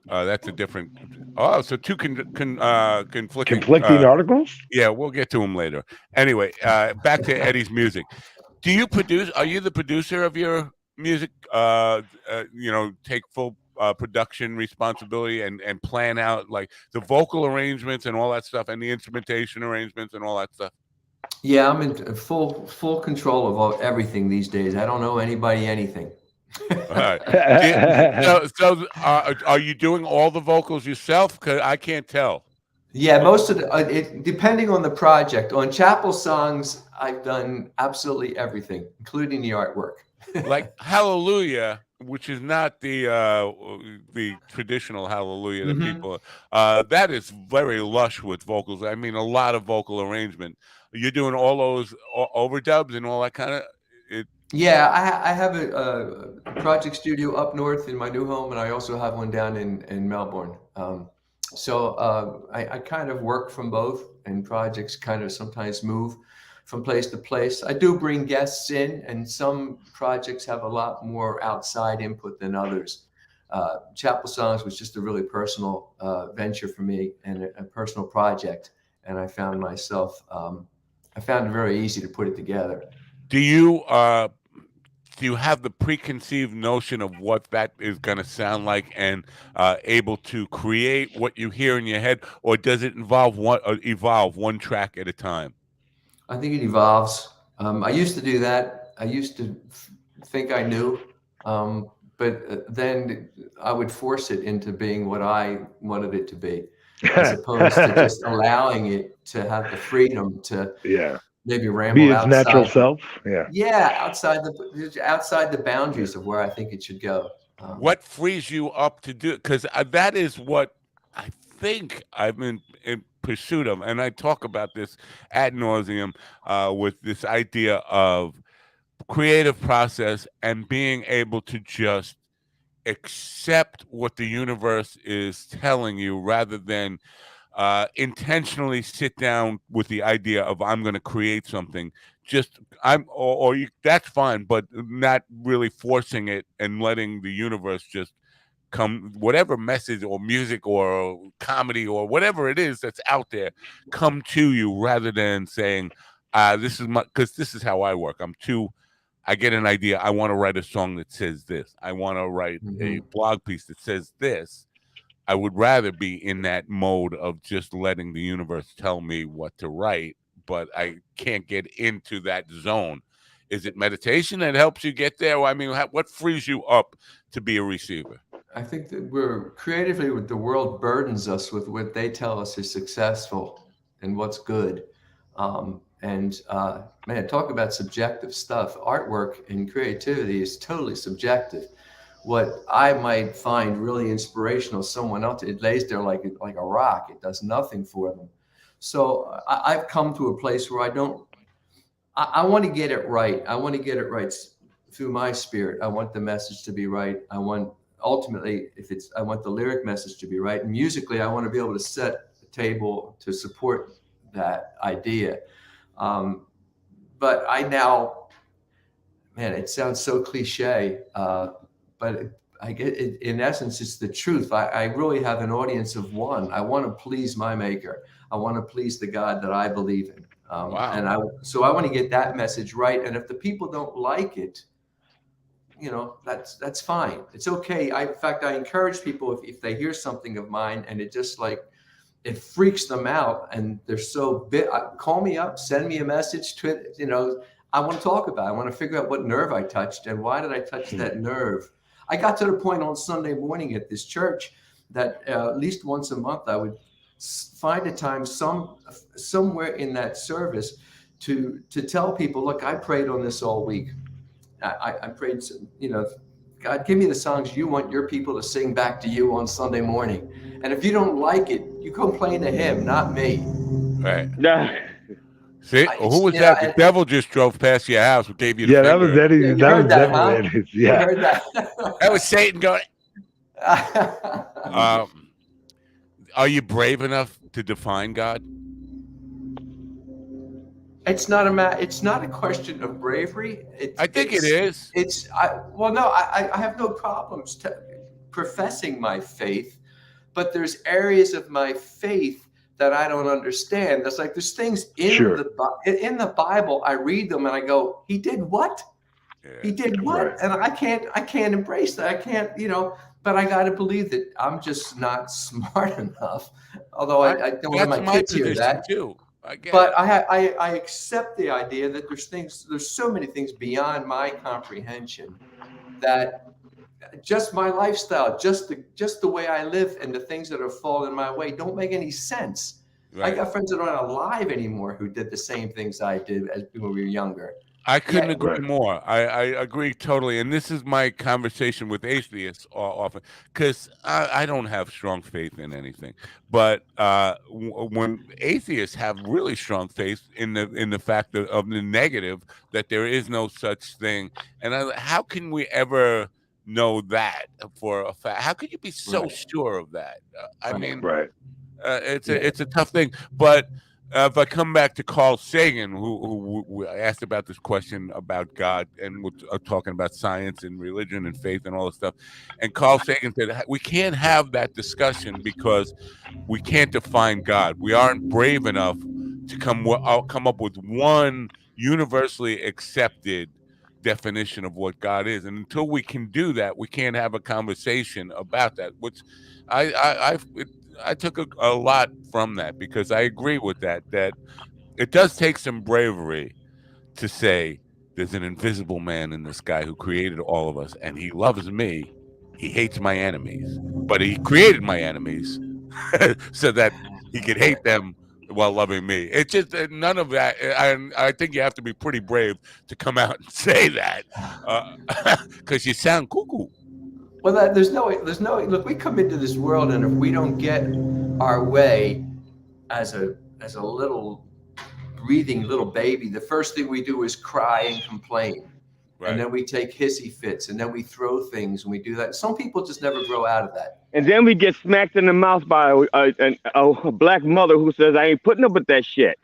That's a different. Oh, so two conflicting
articles.
Yeah, we'll get to them later. Anyway, back to Eddie's music. Do you produce? Are you the producer of your music? Take full production responsibility and plan out like the vocal arrangements and all that stuff and the instrumentation arrangements and all that stuff?
Yeah, I'm in full control of everything these days. I don't know anybody anything.
All right. So are you doing all the vocals yourself? Because I can't tell.
Yeah, most of depending on the project. On Chapel songs, I've done absolutely everything, including the artwork.
Like Hallelujah, which is not the traditional Hallelujah that people. That is very lush with vocals. I mean, a lot of vocal arrangement. You're doing all those overdubs and all that kind of.
Yeah, I have a project studio up north in my new home, and I also have one down in Melbourne. So I kind of work from both, and projects kind of sometimes move from place to place. I do bring guests in, and some projects have a lot more outside input than others. Chapel Songs was just a really personal venture for me and a personal project, and I found myself, I found it very easy to put it together.
Do you have the preconceived notion of what that is going to sound like and able to create what you hear in your head, or does it evolve one track at a time?
I think it evolves. I used to do that. I used to think I knew, but then I would force it into being what I wanted it to be, as opposed to just allowing it to have the freedom to maybe ramble
be its
outside.
natural self.
Outside the boundaries of where I think it should go.
What frees you up to do it? Because that is what I think I'm in pursuit of, and I talk about this ad nauseum with this idea of creative process and being able to just accept what the universe is telling you rather than intentionally sit down with the idea of I'm going to create something. Just that's fine, but not really forcing it and letting the universe just come, whatever message or music or comedy or whatever it is that's out there, come to you rather than saying, this is because this is how I work. I get an idea. I want to write a song that says this. I want to write a blog piece that says this. I would rather be in that mode of just letting the universe tell me what to write, but I can't get into that zone. Is it meditation that helps you get there? I mean, what frees you up to be a receiver?
I think that we're creatively, the world burdens us with what they tell us is successful and what's good. Man, talk about subjective stuff. Artwork and creativity is totally subjective. What I might find really inspirational, someone else, it lays there like a rock. It does nothing for them. So I've come to a place where I want to get it right. I want to get it right through my spirit. I want the message to be right. I want the lyric message to be right. And musically, I want to be able to set a table to support that idea. But I now, man, it sounds so cliche, but I get it, in essence, it's the truth. I really have an audience of one. I want to please my maker. I want to please the God that I believe in.
Wow.
And so I want to get that message right. And if the people don't like it, that's fine. It's okay. In fact, I encourage people, if they hear something of mine and it just it freaks them out and they're so call me up, send me a message, I want to talk about it. I want to figure out what nerve I touched and why did I touch that nerve. I got to the point on Sunday morning at this church that at least once a month I would find a time somewhere in that service to tell people, look, I prayed on this all week. I prayed, God, give me the songs you want your people to sing back to you on Sunday morning. And if you don't like it, you complain to him, not me.
Right. See, who was that? The devil just drove past your house and gave you the finger.
That was Eddie.
You
that was
heard
definitely Eddie. Yeah.
You heard that?
That was Satan going. Are you brave enough to define God?
It's not a question of bravery.
I think it is.
I have no problems professing my faith, but there's areas of my faith that I don't understand. That's like there's things in the Bible. I read them and I go, "He did what? Yeah, he did what?" Right. And I can't embrace that. I can't. but I got to believe that I'm just not smart enough. Although I don't want my kids hear that.
Too. I get
But
it.
I accept the idea that there's so many things beyond my comprehension that just my lifestyle, just the way I live and the things that have fallen my way don't make any sense. Right. I got friends that aren't alive anymore who did the same things I did as when we were younger.
I couldn't agree more. I agree totally. And this is my conversation with atheists often, because I don't have strong faith in anything. But when atheists have really strong faith in the fact of the negative, that there is no such thing. And how can we ever know that for a fact? How could you be so sure of that? I mean, it's a tough thing. But if I come back to Carl Sagan, who asked about this question about God, and we're talking about science and religion and faith and all this stuff, and Carl Sagan said we can't have that discussion because we can't define God. We aren't brave enough to come up with one universally accepted definition of what God is, and until we can do that, we can't have a conversation about that. Which I took a lot from that, because I agree with that it does take some bravery to say there's an invisible man in the sky who created all of us, and he loves me. He hates my enemies, but he created my enemies so that he could hate them while loving me. It's just none of that. I think you have to be pretty brave to come out and say that, because you sound cuckoo.
Well, there's no look. We come into this world, and if we don't get our way as a little breathing little baby, the first thing we do is cry and complain, and then we take hissy fits, and then we throw things, and we do that. Some people just never grow out of that.
And then we get smacked in the mouth by a black mother who says, "I ain't putting up with that shit."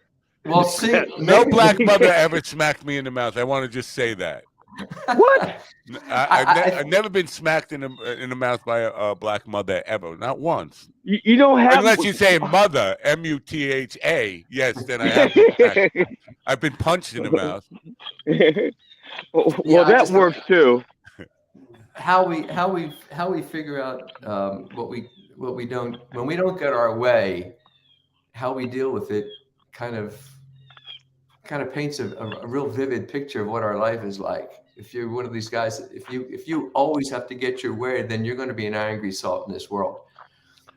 Well, see,
no black mother ever smacked me in the mouth. I want to just say that.
What?
I've never been smacked in the mouth by a black mother ever, not once.
You don't have,
unless you say mother, M-U-T-H-A. Yes, then I have. I've been punched in the mouth.
Well, that works too.
How we figure out what we don't, when we don't get our way, how we deal with it kind of paints a real vivid picture of what our life is like. If you're one of these guys, if you always have to get your way, then you're going to be an angry salt in this world,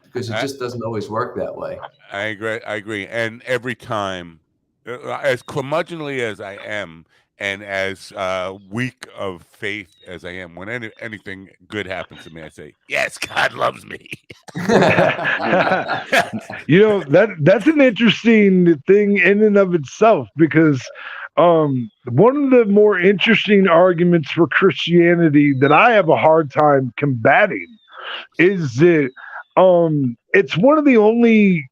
because it just doesn't always work that way. I
agree. And every time, as curmudgeonly as I am, and as weak of faith as I am, when anything good happens to me, I say, yes, God loves me.
That's an interesting thing in and of itself, because one of the more interesting arguments for Christianity that I have a hard time combating is that it's one of the only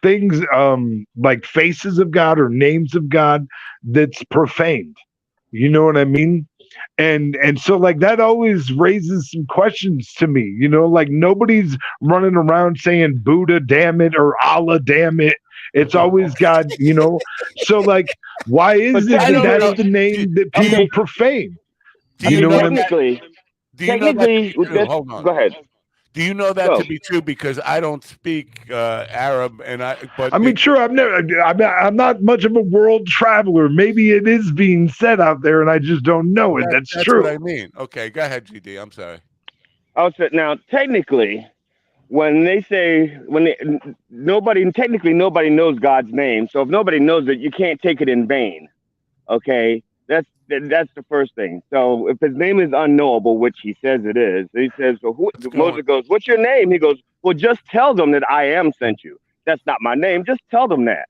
things like faces of God or names of God that's profaned. You know what I mean? And so like that always raises some questions to me. Like nobody's running around saying Buddha damn it or Allah damn it. It's always God, So like, why is it that's the name that people profane?
Technically,
hold on.
Go ahead.
Do you know that to be true? Because I don't speak Arab,
sure. I'm not much of a world traveler. Maybe it is being said out there, and I just don't know it. That's true.
That's what I mean. Okay, go ahead, GD. I'm sorry.
Now, technically, when they say nobody knows God's name. So if nobody knows it, you can't take it in vain. Okay, that's the first thing. So if his name is unknowable, which he says it is, he says, Moses goes, "What's your name?" He goes, "Well, just tell them that I am sent you. That's not my name. Just tell them that."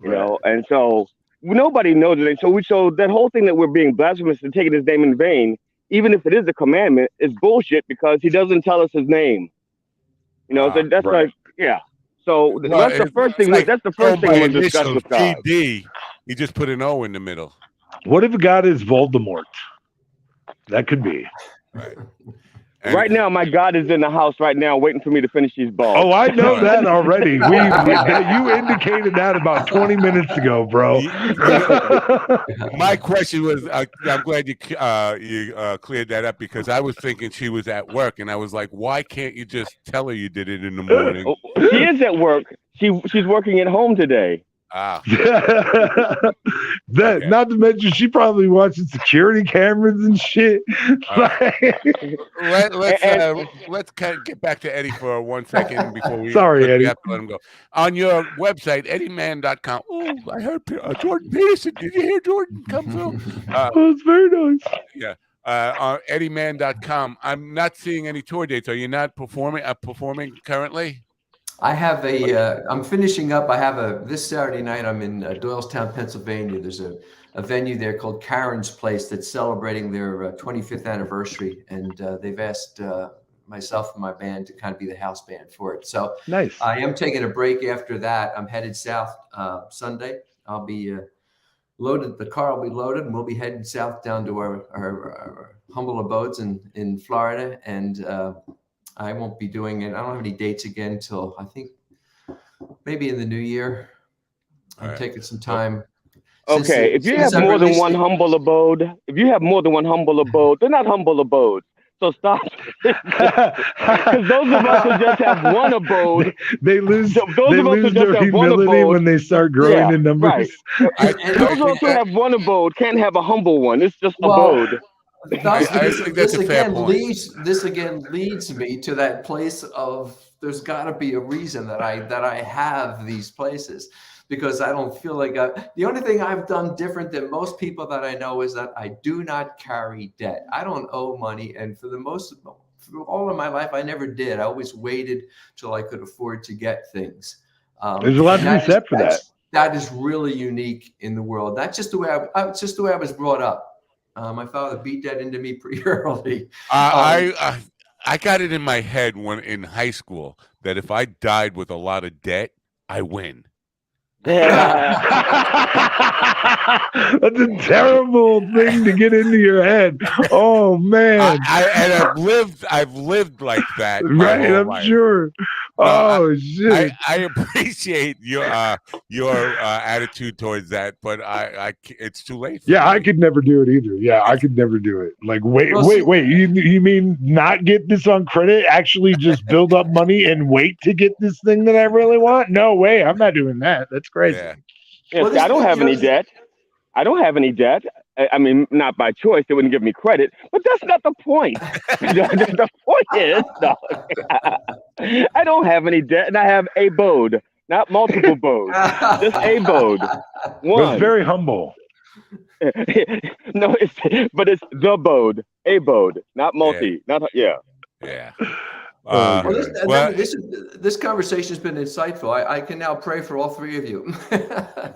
You know. And so nobody knows it. So that whole thing that we're being blasphemous and taking his name in vain, even if it is a commandment, is bullshit, because he doesn't tell us his name. So that's like, yeah. So that's the first thing. That's the first thing we'll discuss with God.
GD, he just put an O in the middle.
What if God is Voldemort? That could be.
Right.
Right now, my God is in the house right now, waiting for me to finish these balls.
Oh, I know that already. You indicated that about 20 minutes ago, bro.
My question was, I'm glad you cleared that up, because I was thinking she was at work, and I was like, why can't you just tell her you did it in the morning?
Oh, she is at work. She's working at home today.
Ah,
that not to mention she probably watching security cameras and shit.
Let's kind of get back to Eddie for 1 second before we.
Sorry, Eddie.
We have to let him go. On your website, eddieman.com. Oh, I heard Jordan Peterson. Did you hear Jordan come through?
Oh, it's very nice.
Yeah. On eddieman.com. I'm not seeing any tour dates. Are you not performing currently?
I have I'm finishing up. I have this Saturday night. I'm in Doylestown, Pennsylvania. There's a venue there called Karen's Place that's celebrating their 25th anniversary. And they've asked myself and my band to kind of be the house band for it. So
nice.
I am taking a break after that. I'm headed south Sunday. I'll be loaded. The car will be loaded, and we'll be heading south down to our humble abodes in Florida. And I won't be doing it. I don't have any dates again till I think maybe in the new year. I'm taking some time.
Okay, if you have more than one humble abode, they're not humble abodes. So stop. Because those of us who just have one abode,
they lose their humility when they start growing in numbers.
Right. And those of us who have one abode can't have a humble one. It's just abode.
This again leads me to that place of there's got to be a reason that I have these places, because I don't feel like the only thing I've done different than most people that I know is that I do not carry debt. I don't owe money, and for all of my life I never did. I always waited till I could afford to get things.
There's a lot to be said for that.
That is really unique in the world. That's just the way it's just the way I was brought up. My father beat that into me pretty early.
I got it in my head when in high school that if I died with a lot of debt, I win.
That's a terrible thing to get into your head. Oh man!
I've lived like that.
Right, I'm life. Sure. Shit!
I appreciate your attitude towards that, but it's too late.
Yeah, I could never do it either. Yeah, I could never do it. Like, wait. You mean not get this on credit? Actually, just build up money and wait to get this thing that I really want? No way! I'm not doing that. That's crazy.
Yeah. Well, I don't have any debt. I don't have any debt. I mean, not by choice. They wouldn't give me credit, but that's not the point. The point is, I don't have any debt, and I have a bode, not multiple bodes. Just a bode. One.
It's very humble.
No, it's the bode, a bode, not multi,
Yeah.
This conversation has been insightful. I can now pray for all three of you.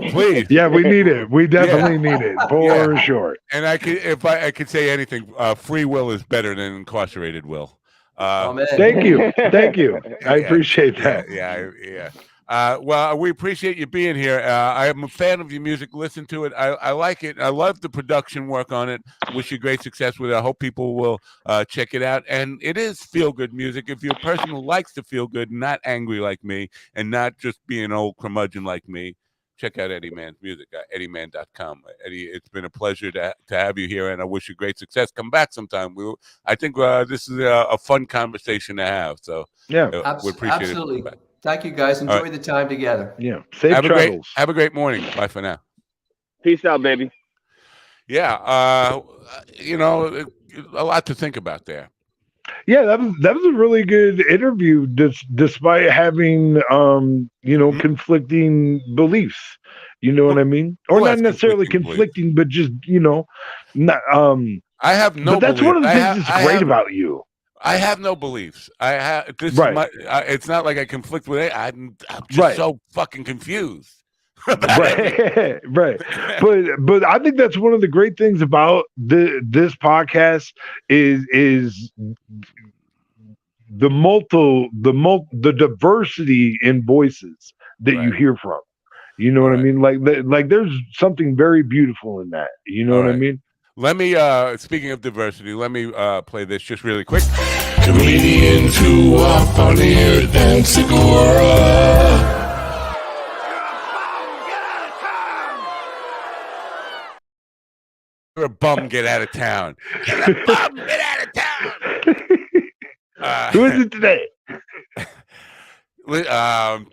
Please.
Yeah, we need it. We definitely need it for sure.
And if I could say anything, free will is better than incarcerated will.
Thank you. I appreciate that.
Yeah. Well, we appreciate you being here. I am a fan of your music. Listen to it. I like it. I love the production work on it. Wish you great success with it. I hope people will check it out. And it is feel-good music. If you're a person who likes to feel good, not angry like me, and not just be an old curmudgeon like me, check out Eddie Man's music at eddieman.com. Eddie, it's been a pleasure to have you here, and I wish you great success. Come back sometime. I think this is a fun conversation to have. So
yeah,
we appreciate
absolutely.
it.
Thank you, guys. Enjoy the time together.
Yeah. Safe travels.
Have a great morning. Bye for now.
Peace out, baby.
Yeah. A lot to think about there.
Yeah, that was a really good interview, despite having conflicting beliefs. You know what I mean? Or not necessarily conflicting, but just not.
I have no.
But that's one of the things that's great about you.
I have no beliefs. It's not like I conflict with it. I'm just so fucking confused.
Right. But I think that's one of the great things about this podcast is the diversity in voices that you hear from. You know what I mean? Like there's something very beautiful in that. You know what I mean?
Let me speaking of diversity, let me play this just really quick. Comedians who are funnier than Segura. You're a bum, get out of town. You're a bum, get out of town.
Who is it today?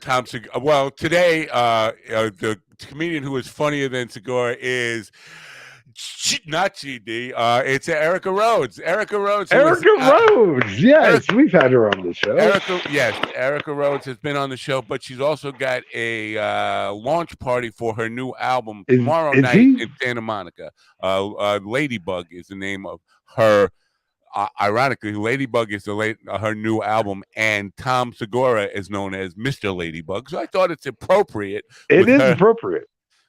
Tom Segura. Well, today, the comedian who is funnier than Segura is not GD. It's Erica Rhodes. Erica Rhodes.
Yes, we've had her on the show.
Erica Rhodes has been on the show, but she's also got a launch party for her new album tomorrow night in Santa Monica. Ladybug is the name of her. Ironically, Ladybug is her new album, and Tom Segura is known as Mr. Ladybug. So I thought it's appropriate.
Appropriate.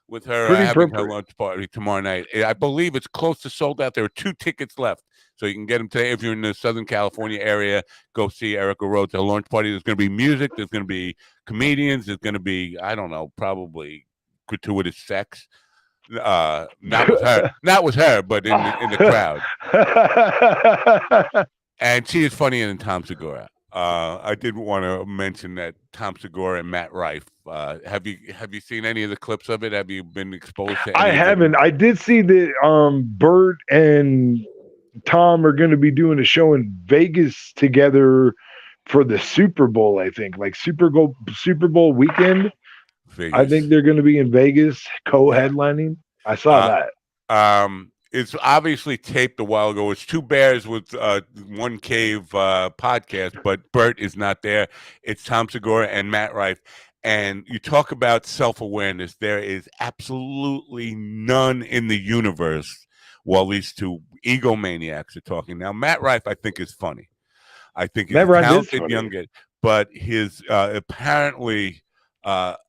With her having her lunch party tomorrow night. I believe it's close to sold out. There are 2 tickets left. So you can get them today. If you're in the Southern California area, go see Erica Rhodes at a launch party. There's going to be music. There's going to be comedians. There's going to be, I don't know, probably gratuitous sex. Not with her, but in the crowd. And she is funnier than Tom Segura. I did want to mention that Tom Segura and Matt Rife. Have you seen any of the clips of it? Have you been exposed to?
I haven't. I did see that Bert and Tom are going to be doing a show in Vegas together for the Super Bowl. I think like Super Bowl weekend. Vegas. I think they're going to be in Vegas co-headlining. I saw that.
It's obviously taped a while ago. It's 2 Bears with One Cave podcast, but Bert is not there. It's Tom Segura and Matt Rife. And you talk about self-awareness. There is absolutely none in the universe while these 2 egomaniacs are talking. Now, Matt Rife, I think, is funny. I think he's a talented young kid, but his apparently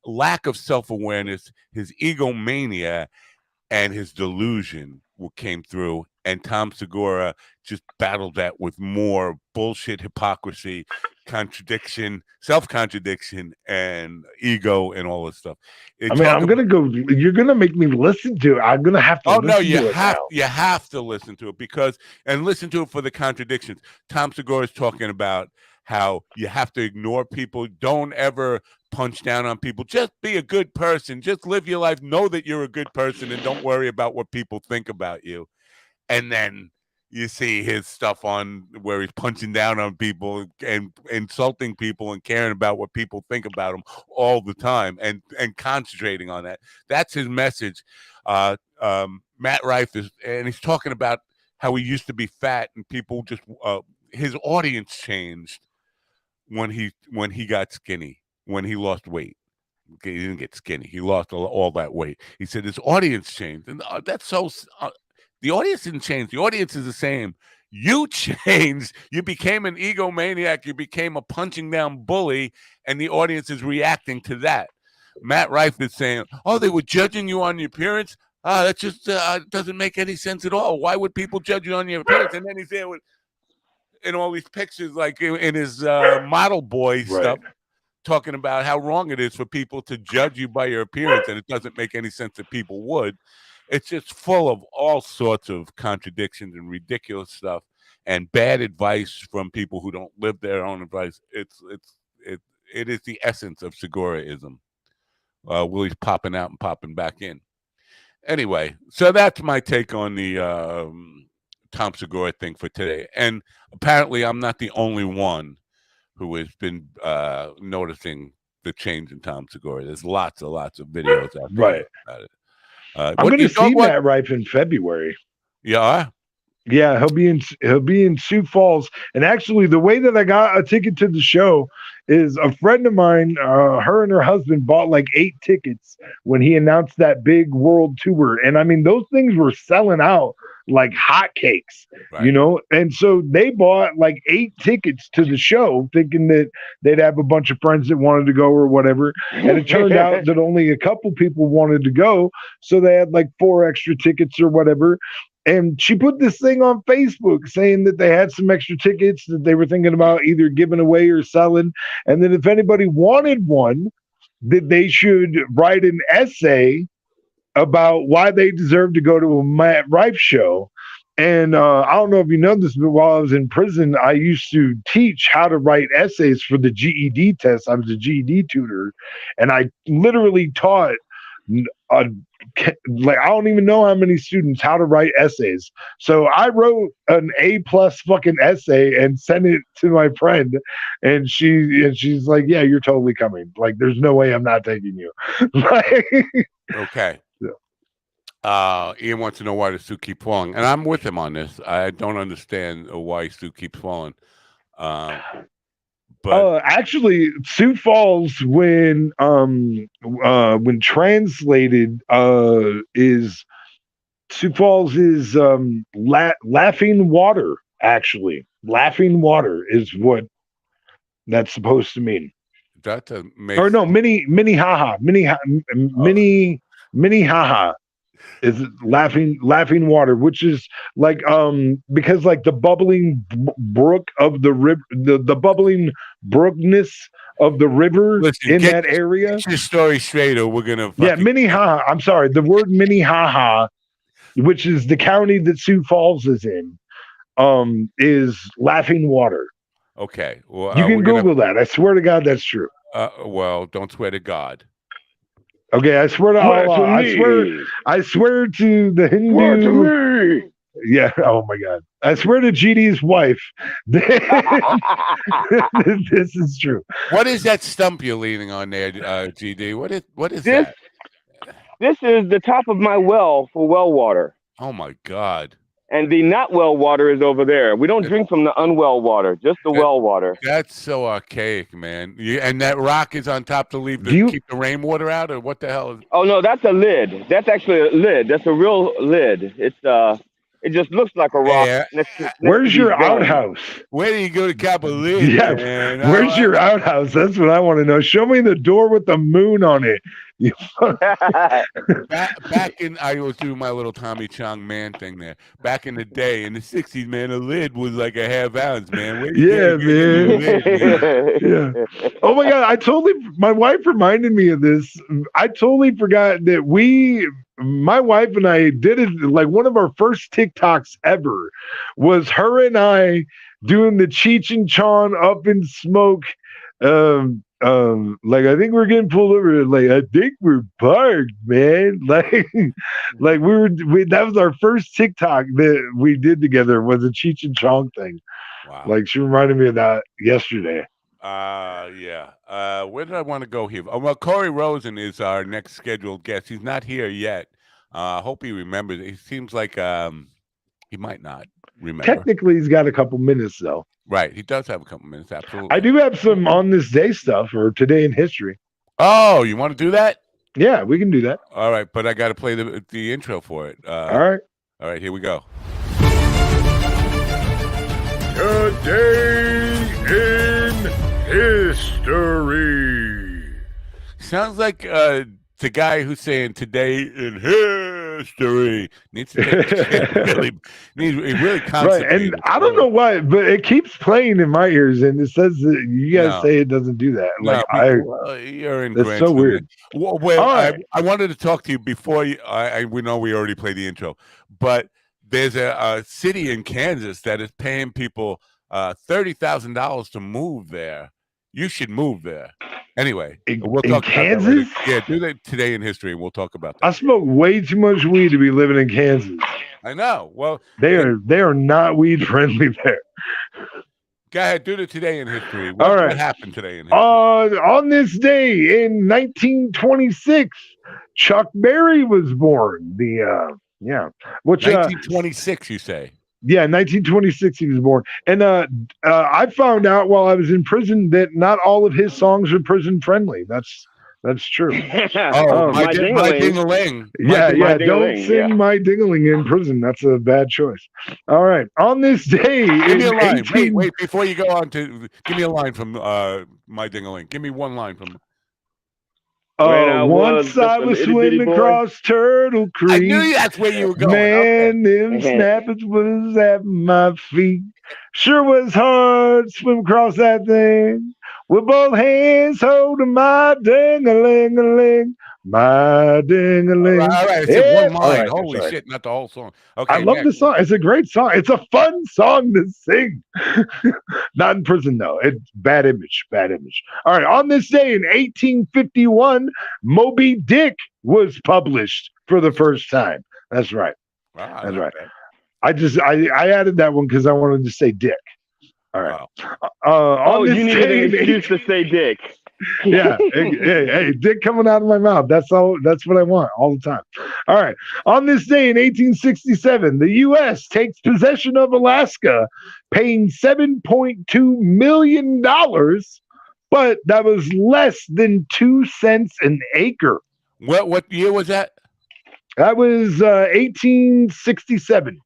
lack of self-awareness, his egomania, and his delusion came through, and Tom Segura just battled that with more bullshit, hypocrisy, contradiction, self-contradiction, and ego, and all this stuff.
I'm gonna go. You're gonna make me listen to it. I'm gonna have to.
You have to listen to it and listen to it for the contradictions. Tom Segura is talking about how you have to ignore people. Don't ever punch down on people. Just be a good person. Just live your life. Know that you're a good person and don't worry about what people think about you. And then you see his stuff on where he's punching down on people and insulting people and caring about what people think about him all the time and concentrating on that. That's his message. Matt Rife and he's talking about how he used to be fat and people just his audience changed when he got skinny, when he lost weight. Okay, he didn't get skinny. He lost all that weight. He said his audience changed. And that's so... the audience didn't change. The audience is the same. You changed. You became an egomaniac. You became a punching down bully, and the audience is reacting to that. Matt Rife is saying, oh, they were judging you on your appearance? That just doesn't make any sense at all. Why would people judge you on your appearance? And then he's there in all these pictures, like in his model boy stuff, talking about how wrong it is for people to judge you by your appearance, and it doesn't make any sense that people would. It's just full of all sorts of contradictions and ridiculous stuff and bad advice from people who don't live their own advice. It is the essence of Seguraism. Willie's popping out and popping back in. Anyway, so that's my take on the Tom Segura thing for today. And apparently I'm not the only one who has been noticing the change in Tom Segura. There's lots of videos out there about it.
I'm going to see Matt Rife in February.
Yeah.
Yeah, he'll be in Sioux Falls. And actually, the way that I got a ticket to the show is a friend of mine, her and her husband bought like 8 tickets when he announced that big world tour. And I mean, those things were selling out like hotcakes, you know? And so they bought like 8 tickets to the show thinking that they'd have a bunch of friends that wanted to go or whatever. And it turned out that only a couple people wanted to go. So they had like 4 extra tickets or whatever. And she put this thing on Facebook saying that they had some extra tickets that they were thinking about either giving away or selling. And that if anybody wanted one, that they should write an essay about why they deserve to go to a Matt Rife show. And I don't know if you know this, but while I was in prison, I used to teach how to write essays for the GED test. I was a GED tutor, and I literally taught like I don't even know how many students how to write essays. So I wrote an A+ fucking essay and sent it to my friend, and she's like, "Yeah, you're totally coming. Like, there's no way I'm not taking you." Like,
Okay.
yeah.
Ian wants to know why the suit keep falling, and I'm with him on this. I don't understand why suit keeps falling. But
Actually, Sioux Falls, when translated, is Sioux Falls is laughing water. Actually, laughing water is what that's supposed to mean.
that
Or no, mini haha, mini haha is laughing water, which is like because like the bubbling brook of the river, the bubbling brookness of the river in that area.
Get your story straight, or we're gonna
mini haha. I'm sorry, the word mini haha, which is the county that Sioux Falls is in, is laughing water.
Okay, well,
you can Google that. I swear to God, that's true.
Well, don't swear to God.
Okay, I swear to Allah. I swear to the Hindu.
Swear to me.
Yeah. Oh my God. I swear to GD's wife. This is true.
What is that stump you're leaning on there, GD? What is
this?
That?
This is the top of my well for well water.
Oh my God.
And the not well water is over there. We don't drink from the unwell water, just the well water.
That's so archaic, man. And that rock is on top to keep the rainwater out, or what the hell is?
Oh no, that's a lid. That's actually a lid. That's a real lid. It's it just looks like a rock.
Yeah.
Where's your outhouse?
Where do you go to cap a lid?
Yeah.
Man?
Where's your outhouse? That's what I want to know. Show me the door with the moon on it.
back in, I was doing my little Tommy Chong man thing there. Back in the day, in the 60s, man, a lid was like a half ounce, man. Man.
Yeah. Oh my God, my wife reminded me of this. I totally forgot that my wife and I did it, like one of our first TikToks ever was her and I doing the Cheech and Chong Up in Smoke. Like I think we're getting pulled over. Like I think we're parked, man. Like that was our first TikTok that we did together, was a Cheech and Chong thing.
Wow.
Like she reminded me of that yesterday.
Yeah. Where did I want to go here? Oh, well, Corey Rosen is our next scheduled guest. He's not here yet. I hope he remembers. It seems like he might not remember.
Technically, he's got a couple minutes though.
Right, he does have a couple minutes. Absolutely.
I do have some on this day stuff or today in history.
Oh, you want to do that?
Yeah, we can do that.
All right, but I got to play the intro for it.
All
right, here we go.
Today in history.
Sounds like the guy who's saying today in history needs to really
right. And I don't know why, but it keeps playing in my ears, and it says that you guys say it doesn't do that. Like
you're in.
It's so weird.
Well, I wanted to talk to you before we know we already played the intro, but there's a city in Kansas that is paying people $30,000 to move there. You should move there. Anyway, we'll talk
in Kansas.
Yeah, do that today in history, and we'll talk about that.
I smoke way too much weed to be living in Kansas.
I know. Well,
they are not weed friendly there.
Go ahead, do the today in history. What happened today in history?
On this day in 1926, Chuck Berry was born.
1926, you say?
Yeah, 1926 he was born. And I found out while I was in prison that not all of his songs are prison friendly. That's true.
My ding-a-ling.
Yeah, don't sing My Ding-a-ling in prison. That's a bad choice. All right. On this day,
give me a line. Wait, before you go on to give me a line from My Ding-a-ling. Give me one line from
once I was swimming across Turtle Creek.
I knew that's where you were going.
Man, them snappers was at my feet. Sure was hard to swim across that thing with both hands holding my ding-a-ling-a-ling. My ding-a-ling.
All right, it's
Yeah.
one
All
line.
right,
Holy
sorry.
shit, not the whole song.
I
Okay,
love the
next.
song. It's a great song. It's a fun song to sing. Not in prison, though. It's bad image. Bad image. All right. On this day in 1851, Moby Dick was published for the first time. That's right.
Wow,
That's
not
right.
bad.
I added that one because I wanted to say Dick. All right.
Wow.
On this
you needed
day
an
in
excuse to say dick.
yeah, hey, dick coming out of my mouth. That's all. That's what I want all the time. All right. On this day in 1867, the U.S. takes possession of Alaska, paying $7.2 million, but that was less than 2 cents an acre.
What year was that?
That was 1867.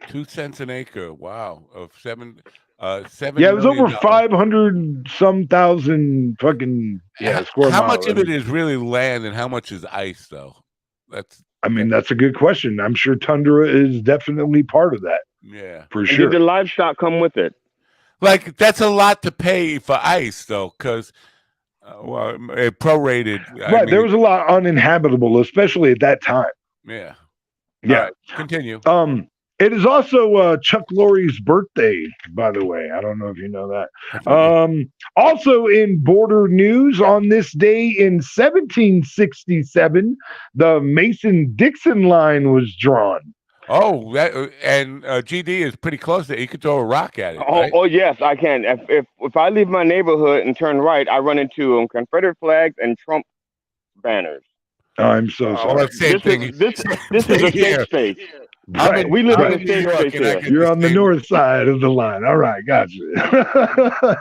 2 cents an acre. Wow. Of seven
Yeah, it was
million
over
dollars.
500 some thousand fucking square
How
miles.
much of it is really land and how much is ice, though? That's
a good question. I'm sure tundra is definitely part of that.
Yeah,
for
And
sure.
did the livestock come with it?
like that's a lot to pay for ice, though, because prorated.
Right, there was a lot uninhabitable, especially at that time.
Yeah.
Yeah.
All right, continue.
It is also Chuck Lorre's birthday, by the way. I don't know if you know that.
That's funny.
Also in border news, on this day in 1767, the Mason-Dixon line was drawn.
Oh, and GD is pretty close there. You could throw a rock at it.
Oh,
Right?
oh yes, I can. If I leave my neighborhood and turn right, I run into Confederate flags and Trump banners.
I'm so
Well,
sorry.
same thing.
This is a safe space.
Right,
We live
right.
in a safe space here.
You're on the north side of the line. All right, gotcha.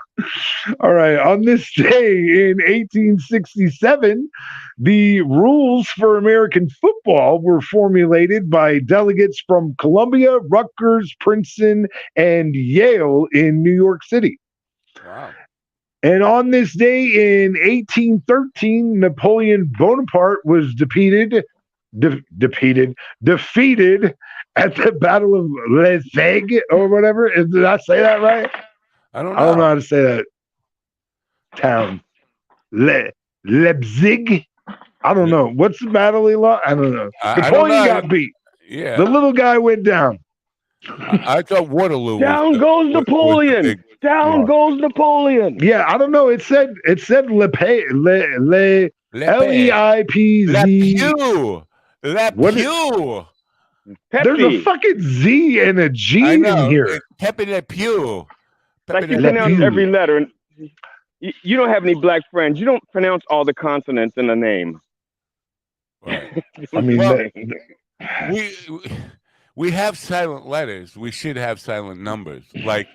All right, on this day in 1867, the rules for American football were formulated by delegates from Columbia, Rutgers, Princeton, and Yale in New York City.
Wow.
And on this day in 1813, Napoleon Bonaparte was defeated at the Battle of Leipzig or whatever. Did I say that right?
I don't
know
know.
how to say that town. Leipzig? I don't know. What's the battle he lost? I don't know. Napoleon got beat.
Yeah.
The little guy went down.
I thought Waterloo.
Down goes Napoleon. Down goes Napoleon.
Yeah, I don't know. It said Leipzig.
Lepew.
There's a fucking Z and a G in here.
Pepe Le Pew.
Like you pronounce every letter. You don't have any black friends. You don't pronounce all the consonants in a name.
Right.
I mean,
we have silent letters. We should have silent numbers. Like,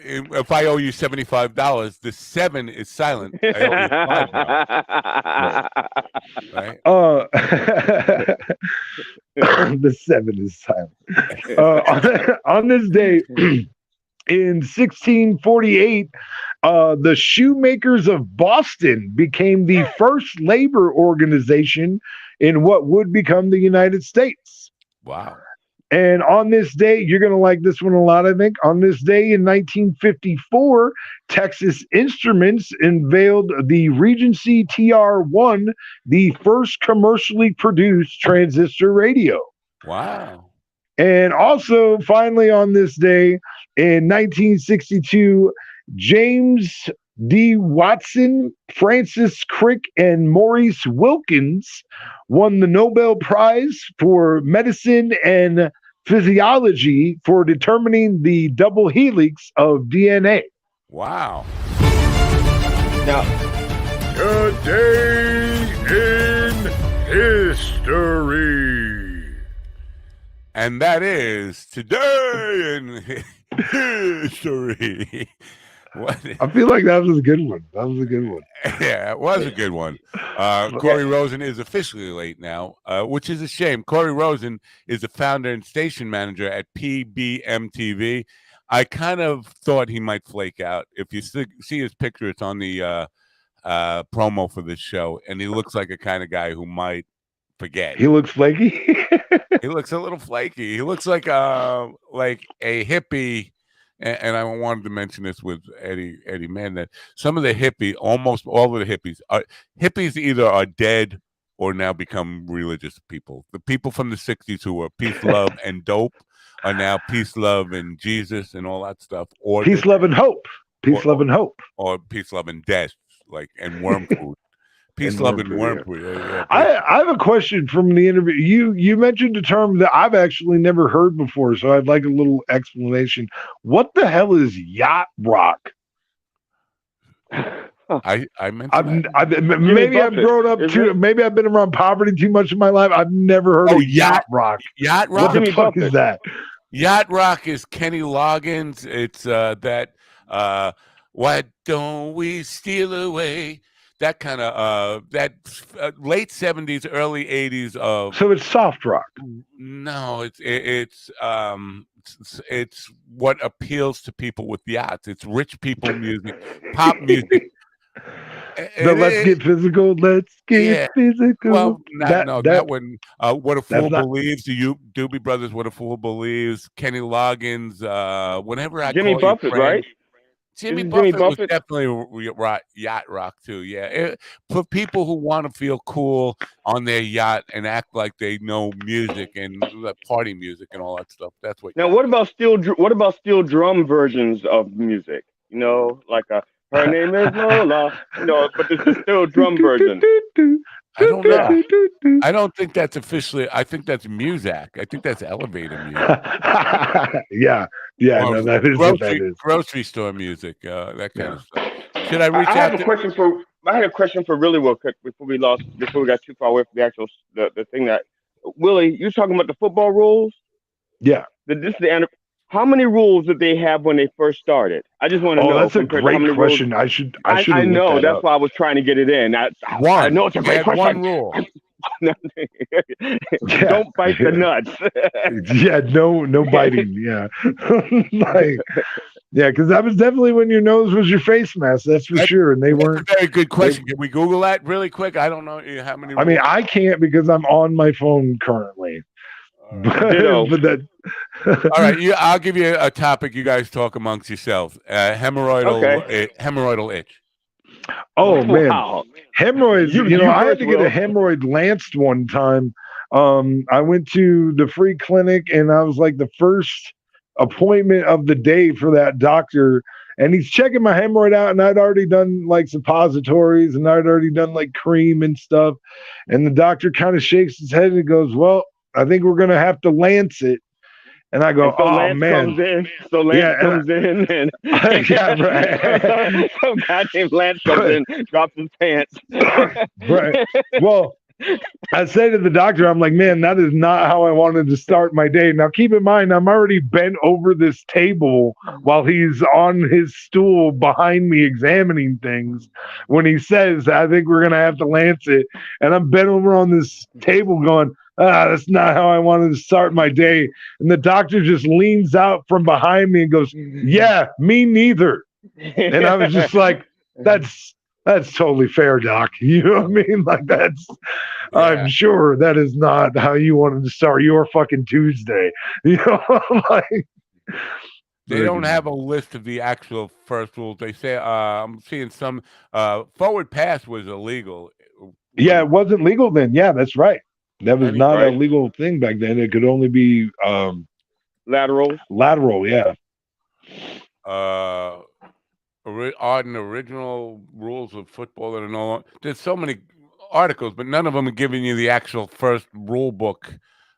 if I owe you $75, the 7 is silent. I owe you $5.
Right? The 7 is silent. On this day in 1648, the Shoemakers of Boston became the first labor organization in what would become the United States.
Wow.
And on this day, you're going to like this one a lot, I think. On this day in 1954, Texas Instruments unveiled the Regency TR-1, the first commercially produced transistor radio.
Wow.
And also, finally, on this day in 1962, James D. Watson, Francis Crick, and Maurice Wilkins won the Nobel Prize for Medicine and Physiology for determining the double helix of DNA.
Wow.
Now,
today in history.
And that is today in history.
I feel like that was a good one.
Yeah, it was a good one. Corey Rosen is officially late now, which is a shame. Corey Rosen is the founder and station manager at PBMTV. I kind of thought he might flake out. If you see his picture, it's on the promo for this show, and he looks like a kind of guy who might forget.
He looks flaky.
He looks a little flaky. He looks like a hippie and I wanted to mention this with Eddie Mann, that some of the almost all of the hippies either are dead or now become religious people. The people from the 60s who were peace, love, and dope are now peace, love, and Jesus and all that stuff. Or
peace, love, and hope. Peace, love, and hope.
Or peace, love, and death, and worm food. Peace,
And
love,
worm
and
food,
worm
yeah.
food. Yeah,
I have a question from the interview. You mentioned a term that I've actually never heard before, so I'd like a little explanation. What the hell is yacht rock?
I mentioned
maybe I've grown up too. Maybe I've been around poverty too much in my life. I've never heard of yacht rock.
Yacht rock.
What the fuck is that?
Yacht rock is Kenny Loggins. It's that why don't we steal away? That kind of late 70s, early 80s of.
So it's soft rock.
No, it's what appeals to people with yachts. It's rich people music, pop music.
Let's get physical. Let's get physical.
Well, that one. What a Fool Believes. The Doobie Brothers. What a Fool Believes. Kenny Loggins. Whenever I
Jimmy
call
Buffett,
you friend,
right?
Jimmy Buffett was definitely yacht rock too. Yeah, for people who want to feel cool on their yacht and act like they know music and party music and all that stuff. That's what.
Now, what about steel drum versions of music? You know, like her name is Lola. You know, but this is still drum version.
I don't know. I don't think that's officially. I think that's Muzak. I think that's elevator music.
yeah. No, that is what that is.
Grocery store music. That kind of stuff. Should I reach out?
I had a question for Willie real quick before we got too far away from the actual the thing that Willie, you talking about the football rules?
Yeah.
How many rules did they have when they first started? I just want to know.
That's a great question. Rules.
I know. That's why I was trying to get it in. I know it's a great question.
One rule.
Don't bite the nuts.
No biting. Yeah. Because that was definitely when your nose was your face mask. That's for sure. And they weren't.
A very good question. Can we Google that really quick? I don't know how many.
I mean, I can't because I'm on my phone currently.
All right, I'll give you a topic. You guys talk amongst yourselves. Hemorrhoidal itch.
Oh man, hemorrhoids. I had to get a hemorrhoid lanced one time. I went to the free clinic, and I was like the first appointment of the day for that doctor. And he's checking my hemorrhoid out, and I'd already done like suppositories, and I'd already done like cream and stuff. And the doctor kind of shakes his head and he goes, "Well, I think we're gonna have to lance it." And I go, "Oh man!"
Lance comes in, and
yeah, right.
So goddamn Lance comes in, drops his pants.
Right. Well, I say to the doctor, I'm like, "Man, that is not how I wanted to start my day." Now, keep in mind, I'm already bent over this table while he's on his stool behind me examining things. When he says, "I think we're gonna have to lance it," and I'm bent over on this table, going, "That's not how I wanted to start my day." And the doctor just leans out from behind me and goes, "Yeah, me neither." And I was just like, that's totally fair, doc. You know what I mean? Like I'm sure that is not how you wanted to start your fucking Tuesday. You know, like
they don't have a list of the actual first rules. They say I'm seeing some forward pass was illegal.
Yeah, it wasn't legal then. Yeah, that's right. That was not a legal thing back then. It could only be
lateral.
Lateral, yeah.
On original rules of football that are no longer. There's so many articles, but none of them are giving you the actual first rule book.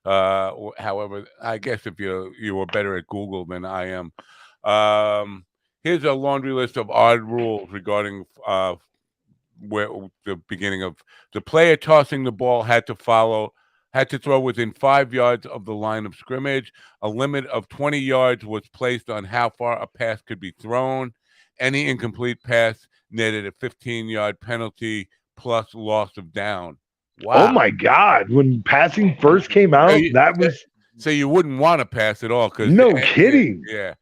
However, I guess if you were better at Google than I am. Here's a laundry list of odd rules regarding where the beginning of the player tossing the ball had to throw within 5 yards of the line of scrimmage. A limit of 20 yards was placed on how far a pass could be thrown. Any incomplete pass netted a 15-yard penalty plus loss of down. Wow.
Oh my God. When passing first came out,
so you wouldn't want to pass at all.
No kidding.
Yeah.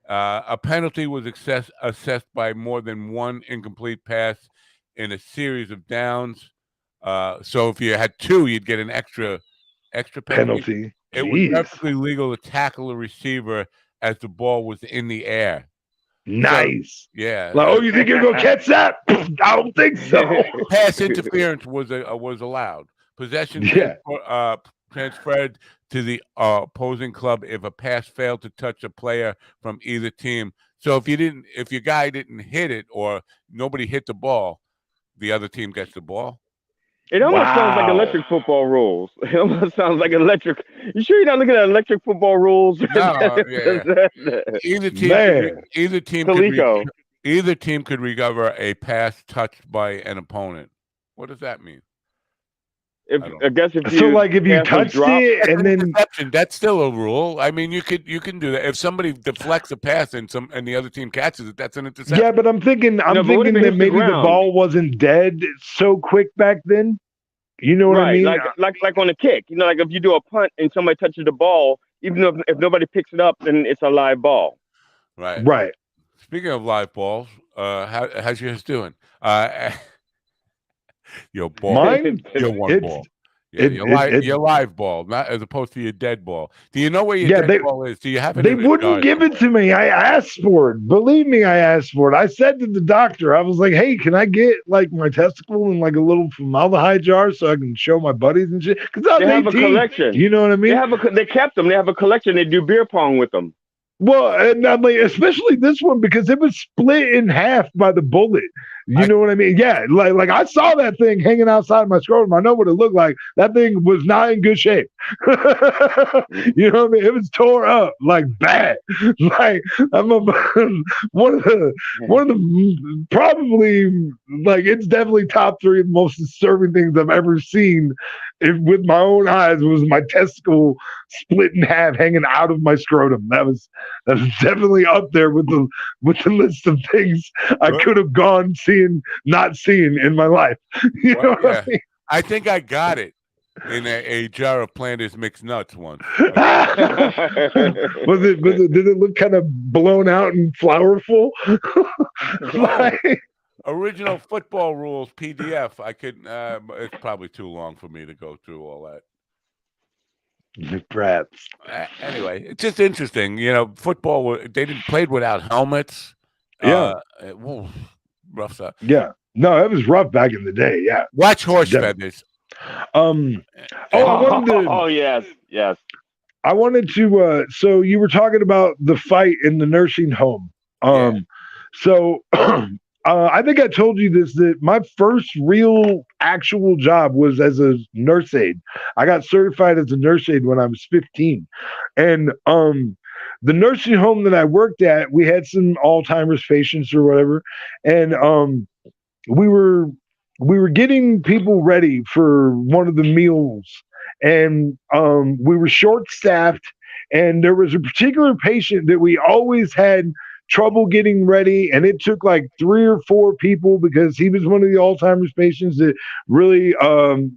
A penalty was assessed by more than one incomplete pass in a series of downs. So if you had two, you'd get an extra penalty. It was perfectly legal to tackle a receiver as the ball was in the air.
Nice.
So, yeah.
Like, oh, you think you're gonna catch that? I don't think so.
Pass interference was allowed. Possession transferred to the opposing club if a pass failed to touch a player from either team. So if your guy didn't hit it or nobody hit the ball, the other team gets the ball.
It almost sounds like electric football rules. It almost sounds like electric. You sure you're not looking at electric football rules?
No, yeah. Either team could recover a pass touched by an opponent. What does that mean?
I guess if
you touched it and then
interception, that's still a rule. I mean, you can do that. If somebody deflects a pass and the other team catches it, that's an interception.
Yeah, but I'm thinking that maybe the ball wasn't dead so quick back then. You know what I mean?
Like on a kick. You know, like if you do a punt and somebody touches the ball, even if nobody picks it up, then it's a live ball.
Right.
Right.
Speaking of live balls, how's yours doing? Your ball.
Mine?
Your one ball. Yeah, your live ball, not as opposed to your dead ball. Do you know where your dead ball is? Do you have it?
They wouldn't give it to me. I asked for it. Believe me, I asked for it. I said to the doctor, I was like, "Hey, can I get like my testicle in like a little formaldehyde jar so I can show my buddies and shit?" Because I was 18.
Have a collection.
You know what I mean?
They kept them. They have a collection. They do beer pong with them.
Well, and I'm like, especially this one because it was split in half by the bullet. You know what I mean? Yeah, like I saw that thing hanging outside my scrotum. I know what it looked like. That thing was not in good shape. You know what I mean? It was tore up, like bad. Like I'm one of the probably like it's definitely top 3 of the most disturbing things I've ever seen. With my own eyes, was my testicle split in half, hanging out of my scrotum. That was definitely up there with the list of things I could have gone not seeing in my life. You know what I mean?
I think I got it in a jar of Planters mixed nuts once.
Did it look kind of blown out and flourful?
Original football rules PDF. I could. It's probably too long for me to go through all that.
Perhaps.
Anyway, it's just interesting. You know, football. They played without helmets.
Yeah.
Rough stuff.
Yeah. No, it was rough back in the day. Yeah.
Watch horse feathers.
Yes.
I wanted to. So you were talking about the fight in the nursing home. So I think I told you this, that my first real actual job was as a nurse aide. I got certified as a nurse aide when I was 15. And the nursing home that I worked at, we had some Alzheimer's patients or whatever. And we were getting people ready for one of the meals. And we were short-staffed. And there was a particular patient that we always had trouble getting ready, and it took like 3 or 4 people because he was one of the Alzheimer's patients that really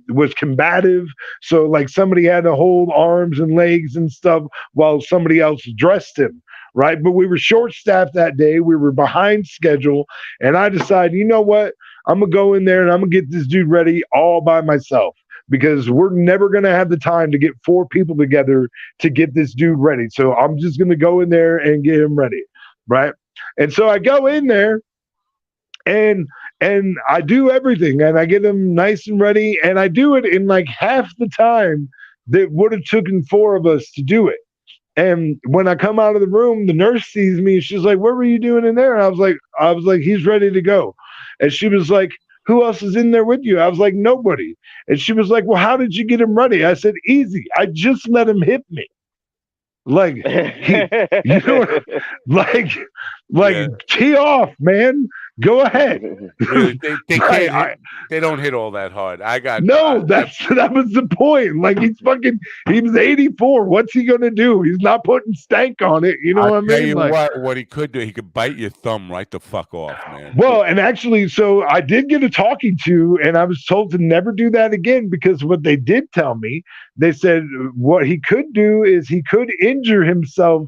was combative. So like somebody had to hold arms and legs and stuff while somebody else dressed him, right? But we were short-staffed that day. We were behind schedule, and I decided, you know what? I'm going to go in there and I'm going to get this dude ready all by myself, because we're never going to have the time to get 4 people together to get this dude ready. So I'm just going to go in there and get him ready. Right. And so I go in there and I do everything, and I get them nice and ready, and I do it in like half the time that would have taken 4 of us to do it. And when I come out of the room, the nurse sees me. She's like, "What were you doing in there?" And I was like, "He's ready to go." And she was like, "Who else is in there with you?" I was like, "Nobody." And she was like, "Well, how did you get him ready?" I said, "Easy. I just let him hit me." Like, you know, like tee off, man. Go ahead.
Really, they can't. They don't hit all that hard.
That was the point. Like he was 84. What's he gonna do? He's not putting stank on it. You know what I mean?
Tell you what he could do. He could bite your thumb right the fuck off, man.
Well, and actually, so I did get a talking to, and I was told to never do that again, because what they did tell me, they said what he could do is he could injure himself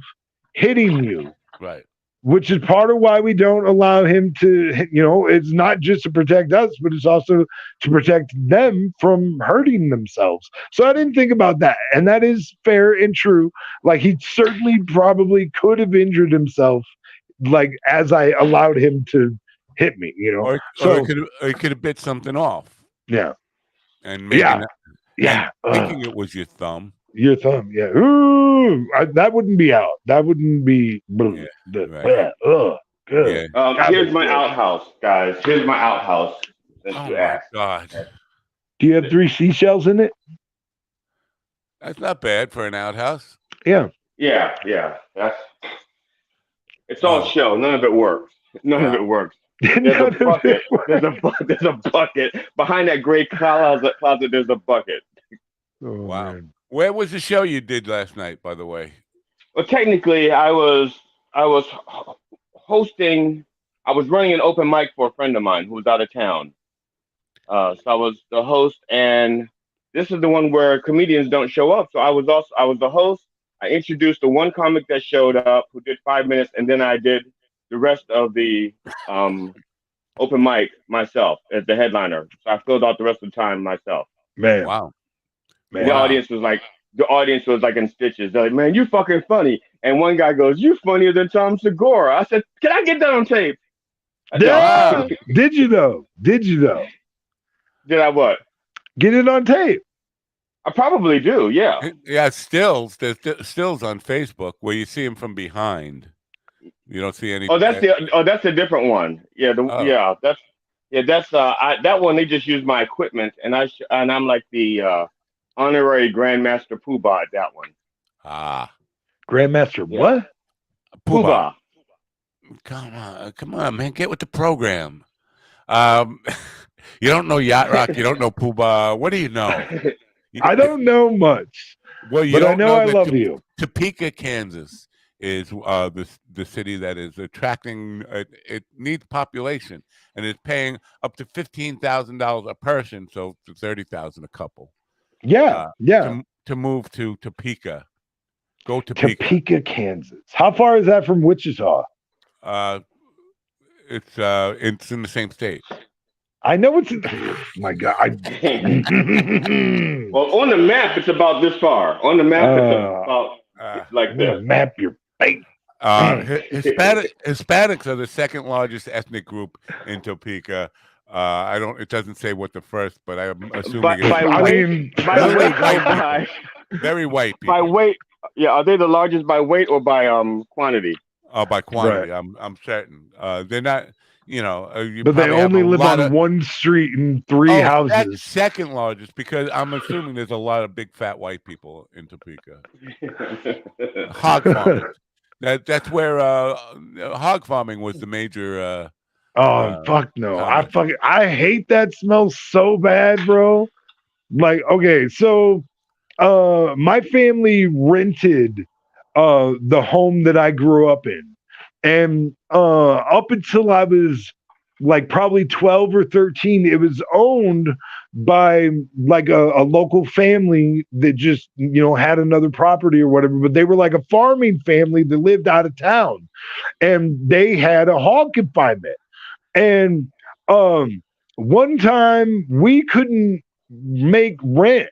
hitting you.
Right.
which is part of why we don't allow him to, it's not just to protect us, but it's also to protect them from hurting themselves. So I didn't think about that. And that is fair and true. Like, he certainly probably could have injured himself, like, as I allowed him to hit me,
Or
So,
he could have bit something off.
yeah.
And maybe
Yeah.
not,
Yeah.
and thinking it was your thumb.
Your thumb, yeah. Ooh, that wouldn't be out. That wouldn't be.
Yeah, right.
Good.
Yeah.
Here's my outhouse, guys. Here's my outhouse. Since
Oh
you
my
asked.
God.
Do you have 3 seashells in it?
That's not bad for an outhouse.
Yeah.
Yeah. It's all show. None of it works. None of it works. There's a bucket. There's a bucket behind that gray closet. There's a bucket.
Oh,
wow.
Man.
Where was the show you did last night, by the way?
Well, technically, I was hosting. I was running an open mic for a friend of mine who was out of town. So I was the host, and this is the one where comedians don't show up. So I was the host. I introduced the one comic that showed up who did 5 minutes, and then I did the rest of the open mic myself as the headliner. So I filled out the rest of the time myself.
Man.
Wow.
Man.
The audience was like in stitches. They're like, "Man, you fucking funny." And one guy goes, "You funnier than Tom Segura." I said, "Can I get that on tape?"
Yeah. Did you though? Did
I what?
Get it on tape?
I probably do. Yeah.
Yeah, stills. There's stills on Facebook where you see him from behind. You don't see any.
That's a different one. Yeah. That's that one. They just use my equipment, and I'm like the honorary Grandmaster Poobah at that one.
Grandmaster what?
Poobah.
Come on, man, get with the program. You don't know Yacht Rock. You don't know Poobah. What do you know?
I don't know much.
Well,
but I know I love you.
Topeka, Kansas is the city that is attracting. It needs population, and it's paying up to $15,000 a person, so for $30,000 a couple.
Yeah.
To move to Topeka. Go to
Topeka, Kansas. How far is that from Wichita?
It's in the same state.
I know it's. My God.
Well, on the map, it's about this far. On the map, it's about like this.
Map your face.
Hispanics are the second largest ethnic group in Topeka. It doesn't say what the first, but I'm assuming very white people.
By weight, yeah. Are they the largest by weight or by quantity?
Oh, by quantity.
Right.
I'm certain. They're not.
But they only live on one street and 3 houses.
That's second largest because I'm assuming there's a lot of big fat white people in Topeka. Hog farming. That's where hog farming was the major.
Fuck no! I hate that smell so bad, bro. Like, okay, so my family rented the home that I grew up in. And up until I was like probably 12 or 13, it was owned by like a local family that just, had another property or whatever. But they were like a farming family that lived out of town. And they had a hog confinement. And one time we couldn't make rent.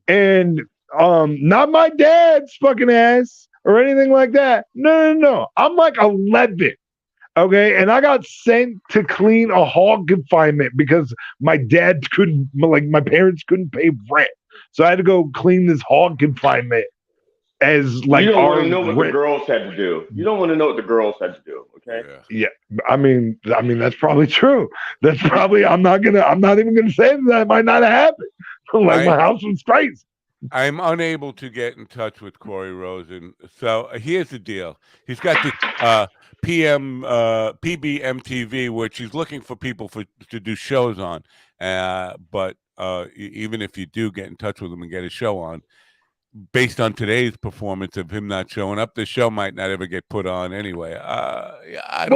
And not my dad's fucking ass or anything like that. No. I'm like 11. Okay. And I got sent to clean a hog confinement because my parents couldn't pay rent. So I had to go clean this hog confinement as like.
You don't want to know what the girls had to do. You don't want to know what the girls had to do. Okay.
Yeah. I mean, that's probably true. That's probably, I'm not even going to say that might not have happened. My house was crazy.
I'm unable to get in touch with Corey Rosen. So here's the deal. He's got the PBMTV, which he's looking for people to do shows on. But even if you do get in touch with him and get a show on, based on today's performance of him not showing up, the show might not ever get put on anyway. I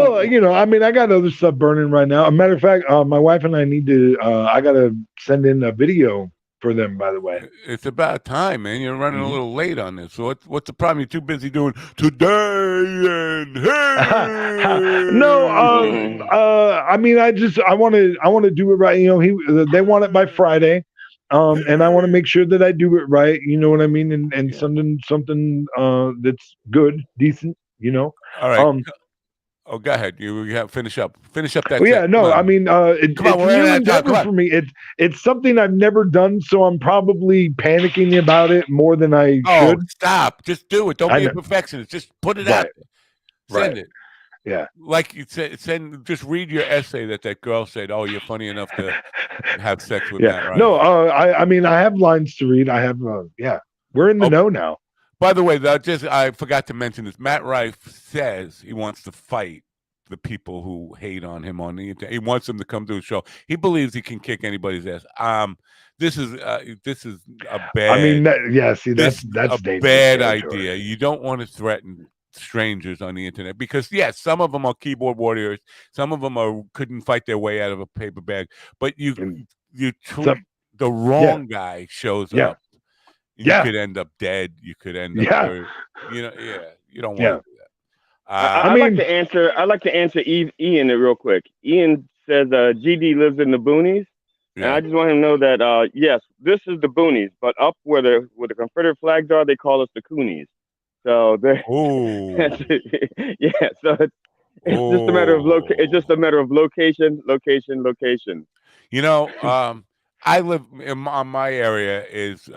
got other stuff burning right now. As a matter of fact, my wife and I need to, I got to send in a video
for them, by the way.
It's about time, man. You're running a
Mhm.
little late on this. So what's the problem? You're too busy doing today and hey.
No, I mean, I want to do it right. You know, they want it by Friday, and I want to make sure that I do it right. You know what I mean? And
Yeah.
something that's good, decent. You know.
All right. Oh, go ahead. You have finish up that.
Well, yeah,
set.
no, I mean,
Come on,
it's
we're
a
running
new
out of time. Come
endeavor
on.
for me. It's something I've never done, so I'm probably panicking about it more than I
Oh,
should.
stop. Just do it. Don't
I
be a
know.
perfectionist. Just put it out
Right.
there. Send
Right.
it.
Yeah.
Like you said, just read your essay that girl said, oh, you're funny enough to have sex with Matt
Yeah.
Rife.
No, I mean, I have lines to read. I have, yeah. We're in the know now.
By the way, I forgot to mention this. Matt Rife says he wants to fight the people who hate on him on the internet. He wants them to come to a show. He believes he can kick anybody's ass. This is a bad.
I mean, see, that's
a
dangerous
bad
territory.
idea. You don't want to threaten strangers on the internet because yes, some of them are keyboard warriors. Some of them couldn't fight their way out of a paper bag. But the wrong guy shows up. You could end up dead. You could end up hurt. You know, you don't want to do that.
I'd like to answer Ian real quick. Ian says GD lives in the boonies, and I just want him to know that yes, this is the boonies, but up where the Confederate flags are, they call us the coonies. So they're yeah. So it's just a matter of It's just a matter of location.
You know, I live my area is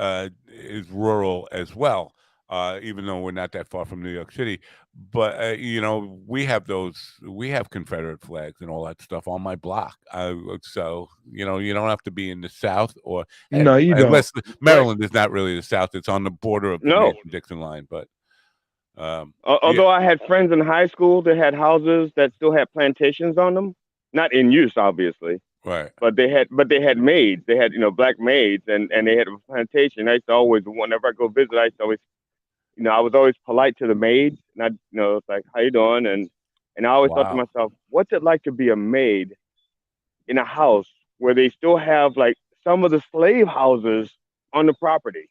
rural as well. Even though we're not that far from New York City, but you know, we have Confederate flags and all that stuff on my block. So you know, you don't have to be in the South
No, you don't.
Unless Maryland is not really the South; it's on the border of the Mason-Dixon line. But
although I had friends in high school that had houses that still had plantations on them, not in use, obviously.
Right.
But they had maids. They had black maids, and they had a plantation. I used to always, whenever I go visit, I used to always. I was always polite to the maids, and it's like, how you doing? And I always thought to myself, what's it like to be a maid in a house where they still have like some of the slave houses on the property?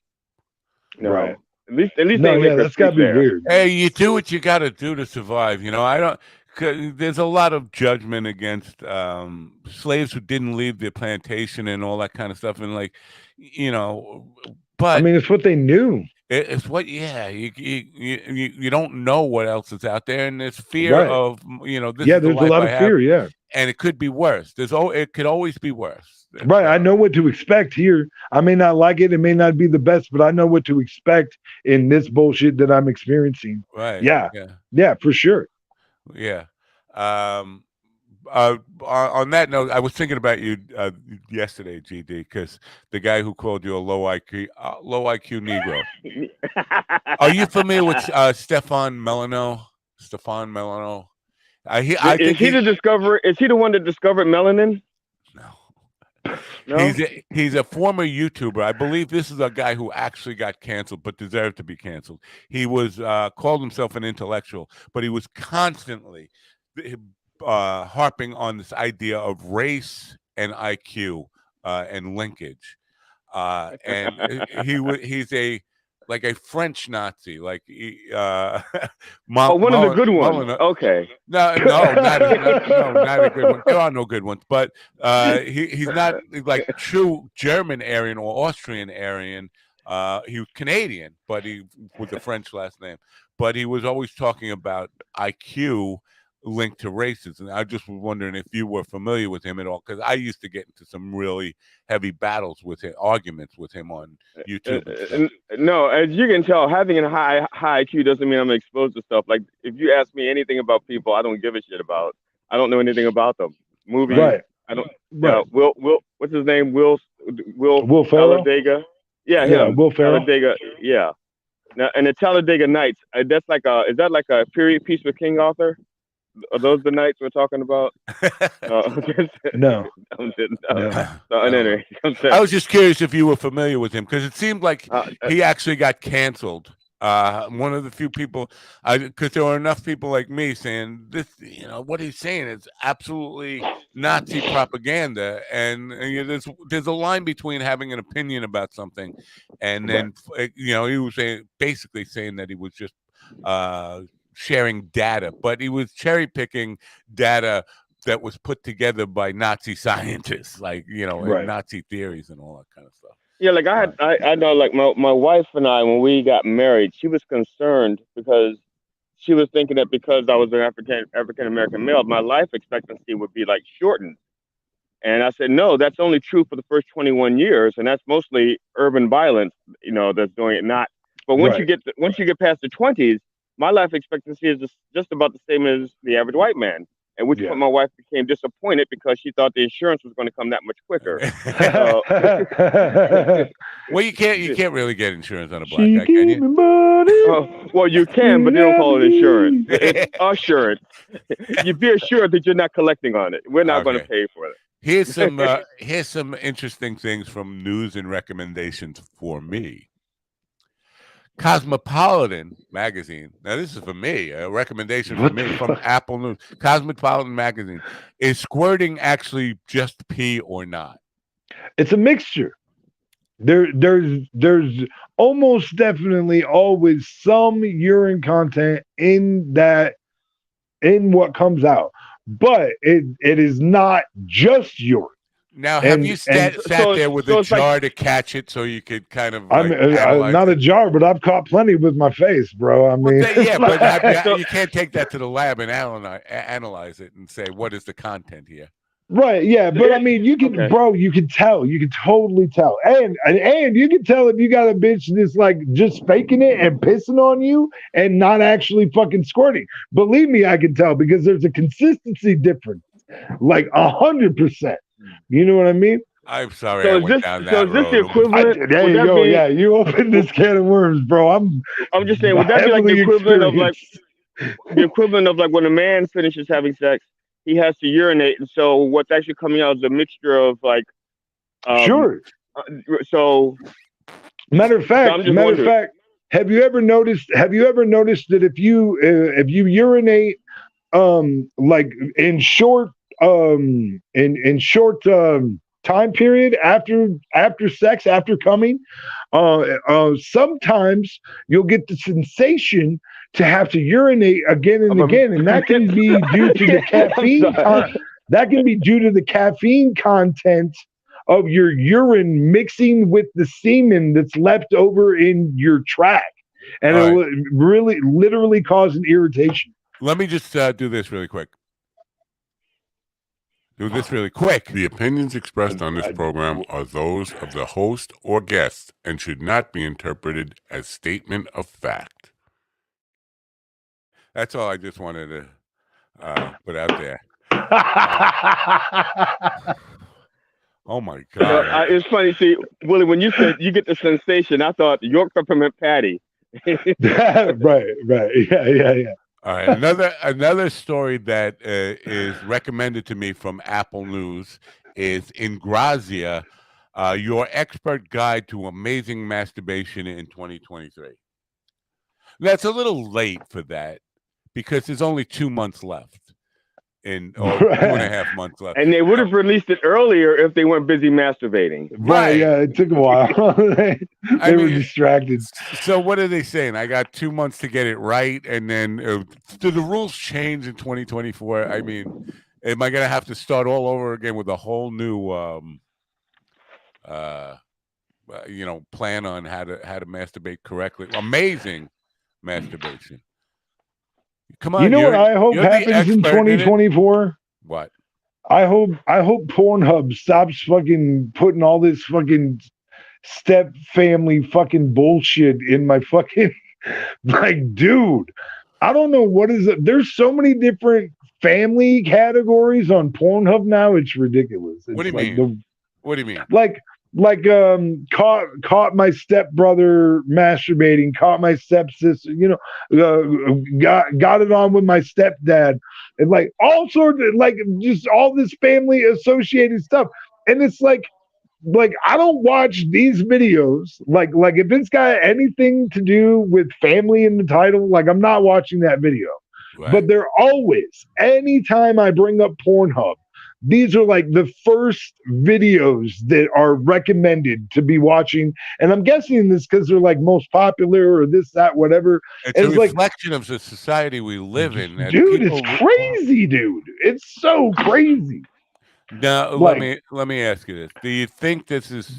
Right.
At least they make
that's gotta be weird.
Hey, you do what you got to do to survive. You know, I don't. There's a lot of judgment against slaves who didn't leave their plantation and all that kind of stuff, and but
I mean, it's what they knew.
It's what, you don't know what else is out there, and there's fear of, this
there's a lot of fear,
and it could be worse. It could always be worse.
Right, I know what to expect here. I may not like it; it may not be the best, but I know what to expect in this bullshit that I'm experiencing.
Right.
Yeah, for sure.
Yeah. On that note, I was thinking about you yesterday, GD, because the guy who called you a low IQ Negro. Are you familiar with Stefan Melano? Stefan Melano.
Is he the one that discovered melanin?
No. He's a former YouTuber. I believe this is a guy who actually got canceled, but deserved to be canceled. He was called himself an intellectual, but he was constantly harping on this idea of race and IQ and linkage, and he's a French Nazi, one
of the good ones. Okay,
no, not a good one. There are no good ones, but he's not like true German Aryan or Austrian Aryan. He was Canadian, but he with a French last name. But he was always talking about IQ linked to races, and I just was wondering if you were familiar with him at all, because I used to get into some really heavy battles with him, arguments with him on YouTube.
No, as you can tell, having a high IQ doesn't mean I'm exposed to stuff. Like, if you ask me anything about people I don't give a shit about, I don't know anything about them. Movies,
right?
I don't. Right. Will, what's his name? Will
Ferrell?
Talladega. Yeah, him.
Will Ferrell.
Talladega. Yeah. Now, and the Talladega Nights. Is that like a period piece with King Arthur? Are those the nights we're talking about?
No.
Anyway, I was just curious if you were familiar with him, because it seemed like he actually got canceled. One of the few people, because there were enough people like me saying this, what he's saying is absolutely Nazi propaganda, and there's a line between having an opinion about something, and then he was basically saying that he was just sharing data, but he was cherry picking data that was put together by Nazi scientists, like and Nazi theories and all that kind of stuff.
Yeah, like I know, like my wife and I, when we got married, she was concerned because she was thinking that because I was an African American male, my life expectancy would be like shortened. And I said, no, that's only true for the first 21 years, and that's mostly urban violence, that's doing it. Not, but once you get past the 20s, my life expectancy is just about the same as the average white man. At which point, my wife became disappointed because she thought the insurance was going to come that much quicker.
Well, you can't really get insurance on a black guy, can you?
Well, you can, but they don't call it insurance. It's assurance. You be assured that you're not collecting on it. We're not going to pay for it.
Here's some interesting things from news and recommendations for me. Cosmopolitan magazine. Now, this is for me, a recommendation for me from Apple News. Cosmopolitan magazine. Is squirting actually just pee or not?
It's a mixture. There's almost definitely always some urine content in what comes out, but it is not just urine.
Now, have you sat there with a jar to catch it so you could kind of analyze
not a jar, but I've caught plenty with my face, bro. I mean,
but you can't take that to the lab and analyze it and say, what is the content here?
Right, yeah, but I mean, you can, bro, you can tell, you can totally tell, and you can tell if you got a bitch that's like just faking it and pissing on you and not actually fucking squirting. Believe me, I can tell because there's a consistency difference, like 100%. You know what I mean?
I'm sorry, I went down that road.
So is this the equivalent?
There you go. Yeah, you opened this can of worms, bro. I'm
just saying, would that be like the equivalent of like when a man finishes having sex? He has to urinate, and so what's actually coming out is a mixture of like.
Sure.
So,
matter of fact, have you ever noticed that if you urinate, like in short time period after sex, after coming, sometimes you'll get the sensation to have to urinate again and again, and that can be due to the caffeine. That can be due to the caffeine content of your urine mixing with the semen that's left over in your tract, and it will really, literally cause an irritation.
Let me just do this really quick. The opinions expressed on this program are those of the host or guest and should not be interpreted as statement of fact. That's all I just wanted to put out there. Oh my God!
It's funny. See, Willie, when you said you get the sensation, I thought York peppermint patty.
Right. Yeah.
All right, another story that is recommended to me from Apple News is Ingrazia, your expert guide to amazing masturbation in 2023. That's a little late for that because there's only 2 months left. 2.5 months left.
And they would have released it earlier if they weren't busy masturbating.
Right, yeah, it took a while. they were distracted.
So what are they saying? I got 2 months to get it right, and then do the rules change in 2024? I mean, am I going to have to start all over again with a whole new plan on how to masturbate correctly? Amazing masturbation. Come on,
you know what I hope happens in 2024?
What?
I hope Pornhub stops fucking putting all this fucking step family fucking bullshit in my fucking like, dude. I don't know what is it. There's so many different family categories on Pornhub now. It's ridiculous. It's
what do you mean? What do you mean?
Like caught my stepbrother masturbating, caught my stepsister, got it on with my stepdad, and like all sorts of like just all this family associated stuff. And it's like I don't watch these videos. Like if it's got anything to do with family in the title, like I'm not watching that video. Right. But they're always, anytime I bring up Pornhub, these are like the first videos that are recommended to be watching. And I'm guessing this because they're like most popular or this, that, whatever.
It's
And
a
it's like,
reflection of the society we live in, and
dude, it's
people.
crazy, dude. It's so crazy.
Now,
Like,
let me ask you this: do you think this is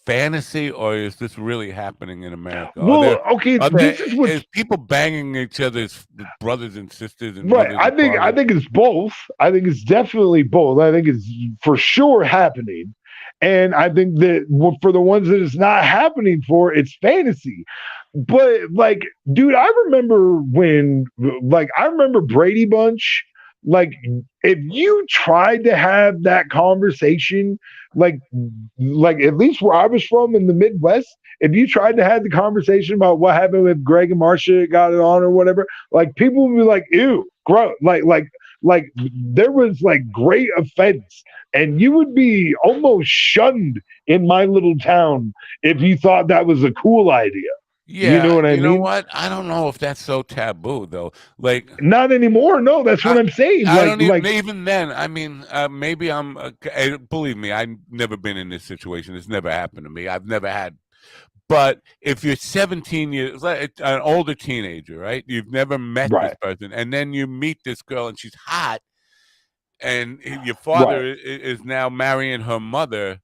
fantasy, or is this really happening in America?
well, okay,
are
this
there
is what's
is people banging each other's brothers and sisters and
right.
mothers and
I
fathers?
think it's both. I think it's definitely both. I think it's for sure happening. And I think that for the ones that it's not happening for, it's fantasy. But like, dude, I remember when, like, I remember Brady Bunch. Like, if you tried to have that conversation, like, like at least where I was from in the Midwest, if you tried to have the conversation about what happened with Greg and Marcia got it on or whatever, like people would be like, "Ew, gross!" Like there was like great offense, and you would be almost shunned in my little town if you thought that was a cool idea. You know
Yeah,
what I
you know
mean?
what? I don't know if that's so taboo though. Like,
Not anymore. No, that's what
I
I'm saying.
I don't
Like
even then. I mean, maybe I'm. Believe me, I've never been in this situation. It's never happened to me. I've never had. But if you're 17 years, like an older teenager, right? You've never met this
right,
person, and then you meet this girl, and she's hot, and your father
right.
is now marrying her mother.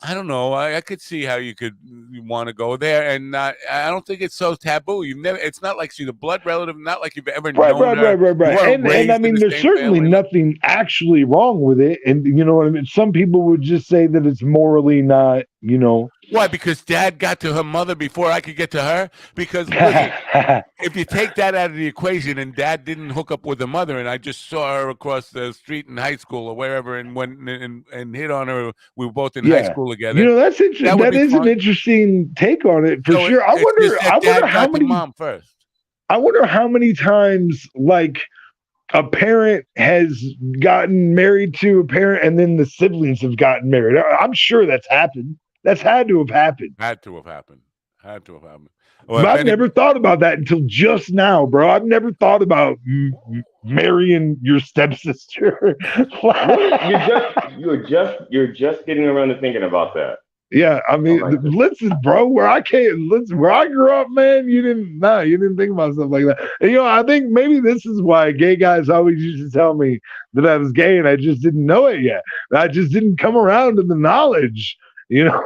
I don't know. I could see how you could want to go there, and not. I don't think it's so taboo. You've never. It's not like she's a blood relative. Not like you've ever
Right,
known
right,
her.
right, right,
You
right.
weren't
And I
raised in
mean,
the
there's
same
certainly
family.
nothing actually wrong with it. And you know what I mean? Some people would just say that it's morally not, you know.
Why? Because Dad got to her mother before I could get to her. Because listen, if you take that out of the equation, and Dad didn't hook up with her mother, and I just saw her across the street in high school or wherever, and went and hit on her, we were both in high
Yeah.
school
You
together.
know, that's interesting.
That would
That
be
is an
fine.
interesting take on it for
So
sure.
it's just that
I wonder
Dad
how
got to
many
Mom first.
I wonder how many times like a parent has gotten married to a parent and then the siblings have gotten married. I'm sure that's happened. That's had to have happened.
Had to have happened. Had to have happened. Well,
But
if
I've
any,
never thought about that until just now, bro. I've never thought about marrying your stepsister.
Really? You're just getting around to thinking about that.
Yeah, I
I
mean,
like this.
listen, bro. Where I grew up, man, you didn't think about stuff like that. And, you know, I think maybe this is why gay guys always used to tell me that I was gay, and I just didn't know it yet. I just didn't come around to the knowledge, you know.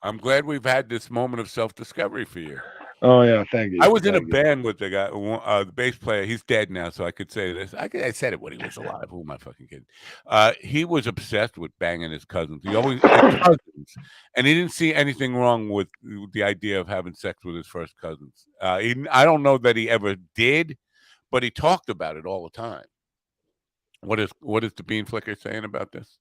I'm glad we've had this moment of self-discovery for you.
Oh yeah, thank you.
I was in a
Thank you.
band with the guy, the bass player. He's dead now, so I could say this. I said it when he was alive. Who am I fucking kidding? He was obsessed with banging his cousins. He always his cousins, and he didn't see anything wrong with the idea of having sex with his first cousins. I don't know that he ever did, but he talked about it all the time. What is the bean flicker saying about this?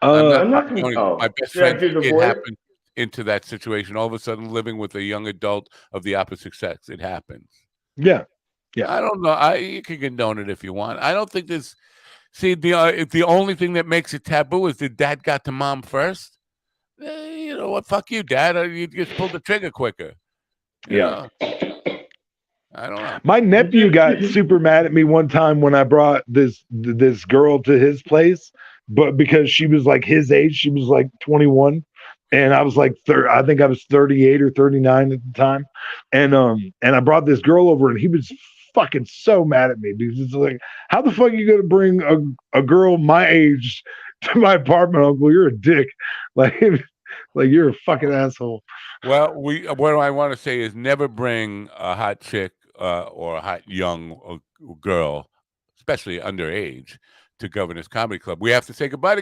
I'm not
I'm not.
condoning it. My
Oh,
best
should I
friend's
do the
kid
voice?
happened into that situation. All of a sudden, living with a young adult of the opposite sex, it happens.
Yeah, yeah.
I don't know. You can condone it if you want. I don't think this. See, the only thing that makes it taboo is that Dad got to Mom first. You know what? Fuck you, Dad. You just pulled the trigger quicker. You
Yeah.
know? I don't know.
My nephew got super mad at me one time when I brought this girl to his place, but because she was like his age, she was like 21, and I was like I think I was 38 or 39 at the time, and I brought this girl over, and he was fucking so mad at me because it's like, how the fuck are you gonna bring a girl my age to my apartment, Uncle? You're a dick, like like you're a fucking asshole.
Well, what I want to say is never bring a hot chick or a hot young girl, especially underage, to Governor's Comedy Club. We have to say goodbye to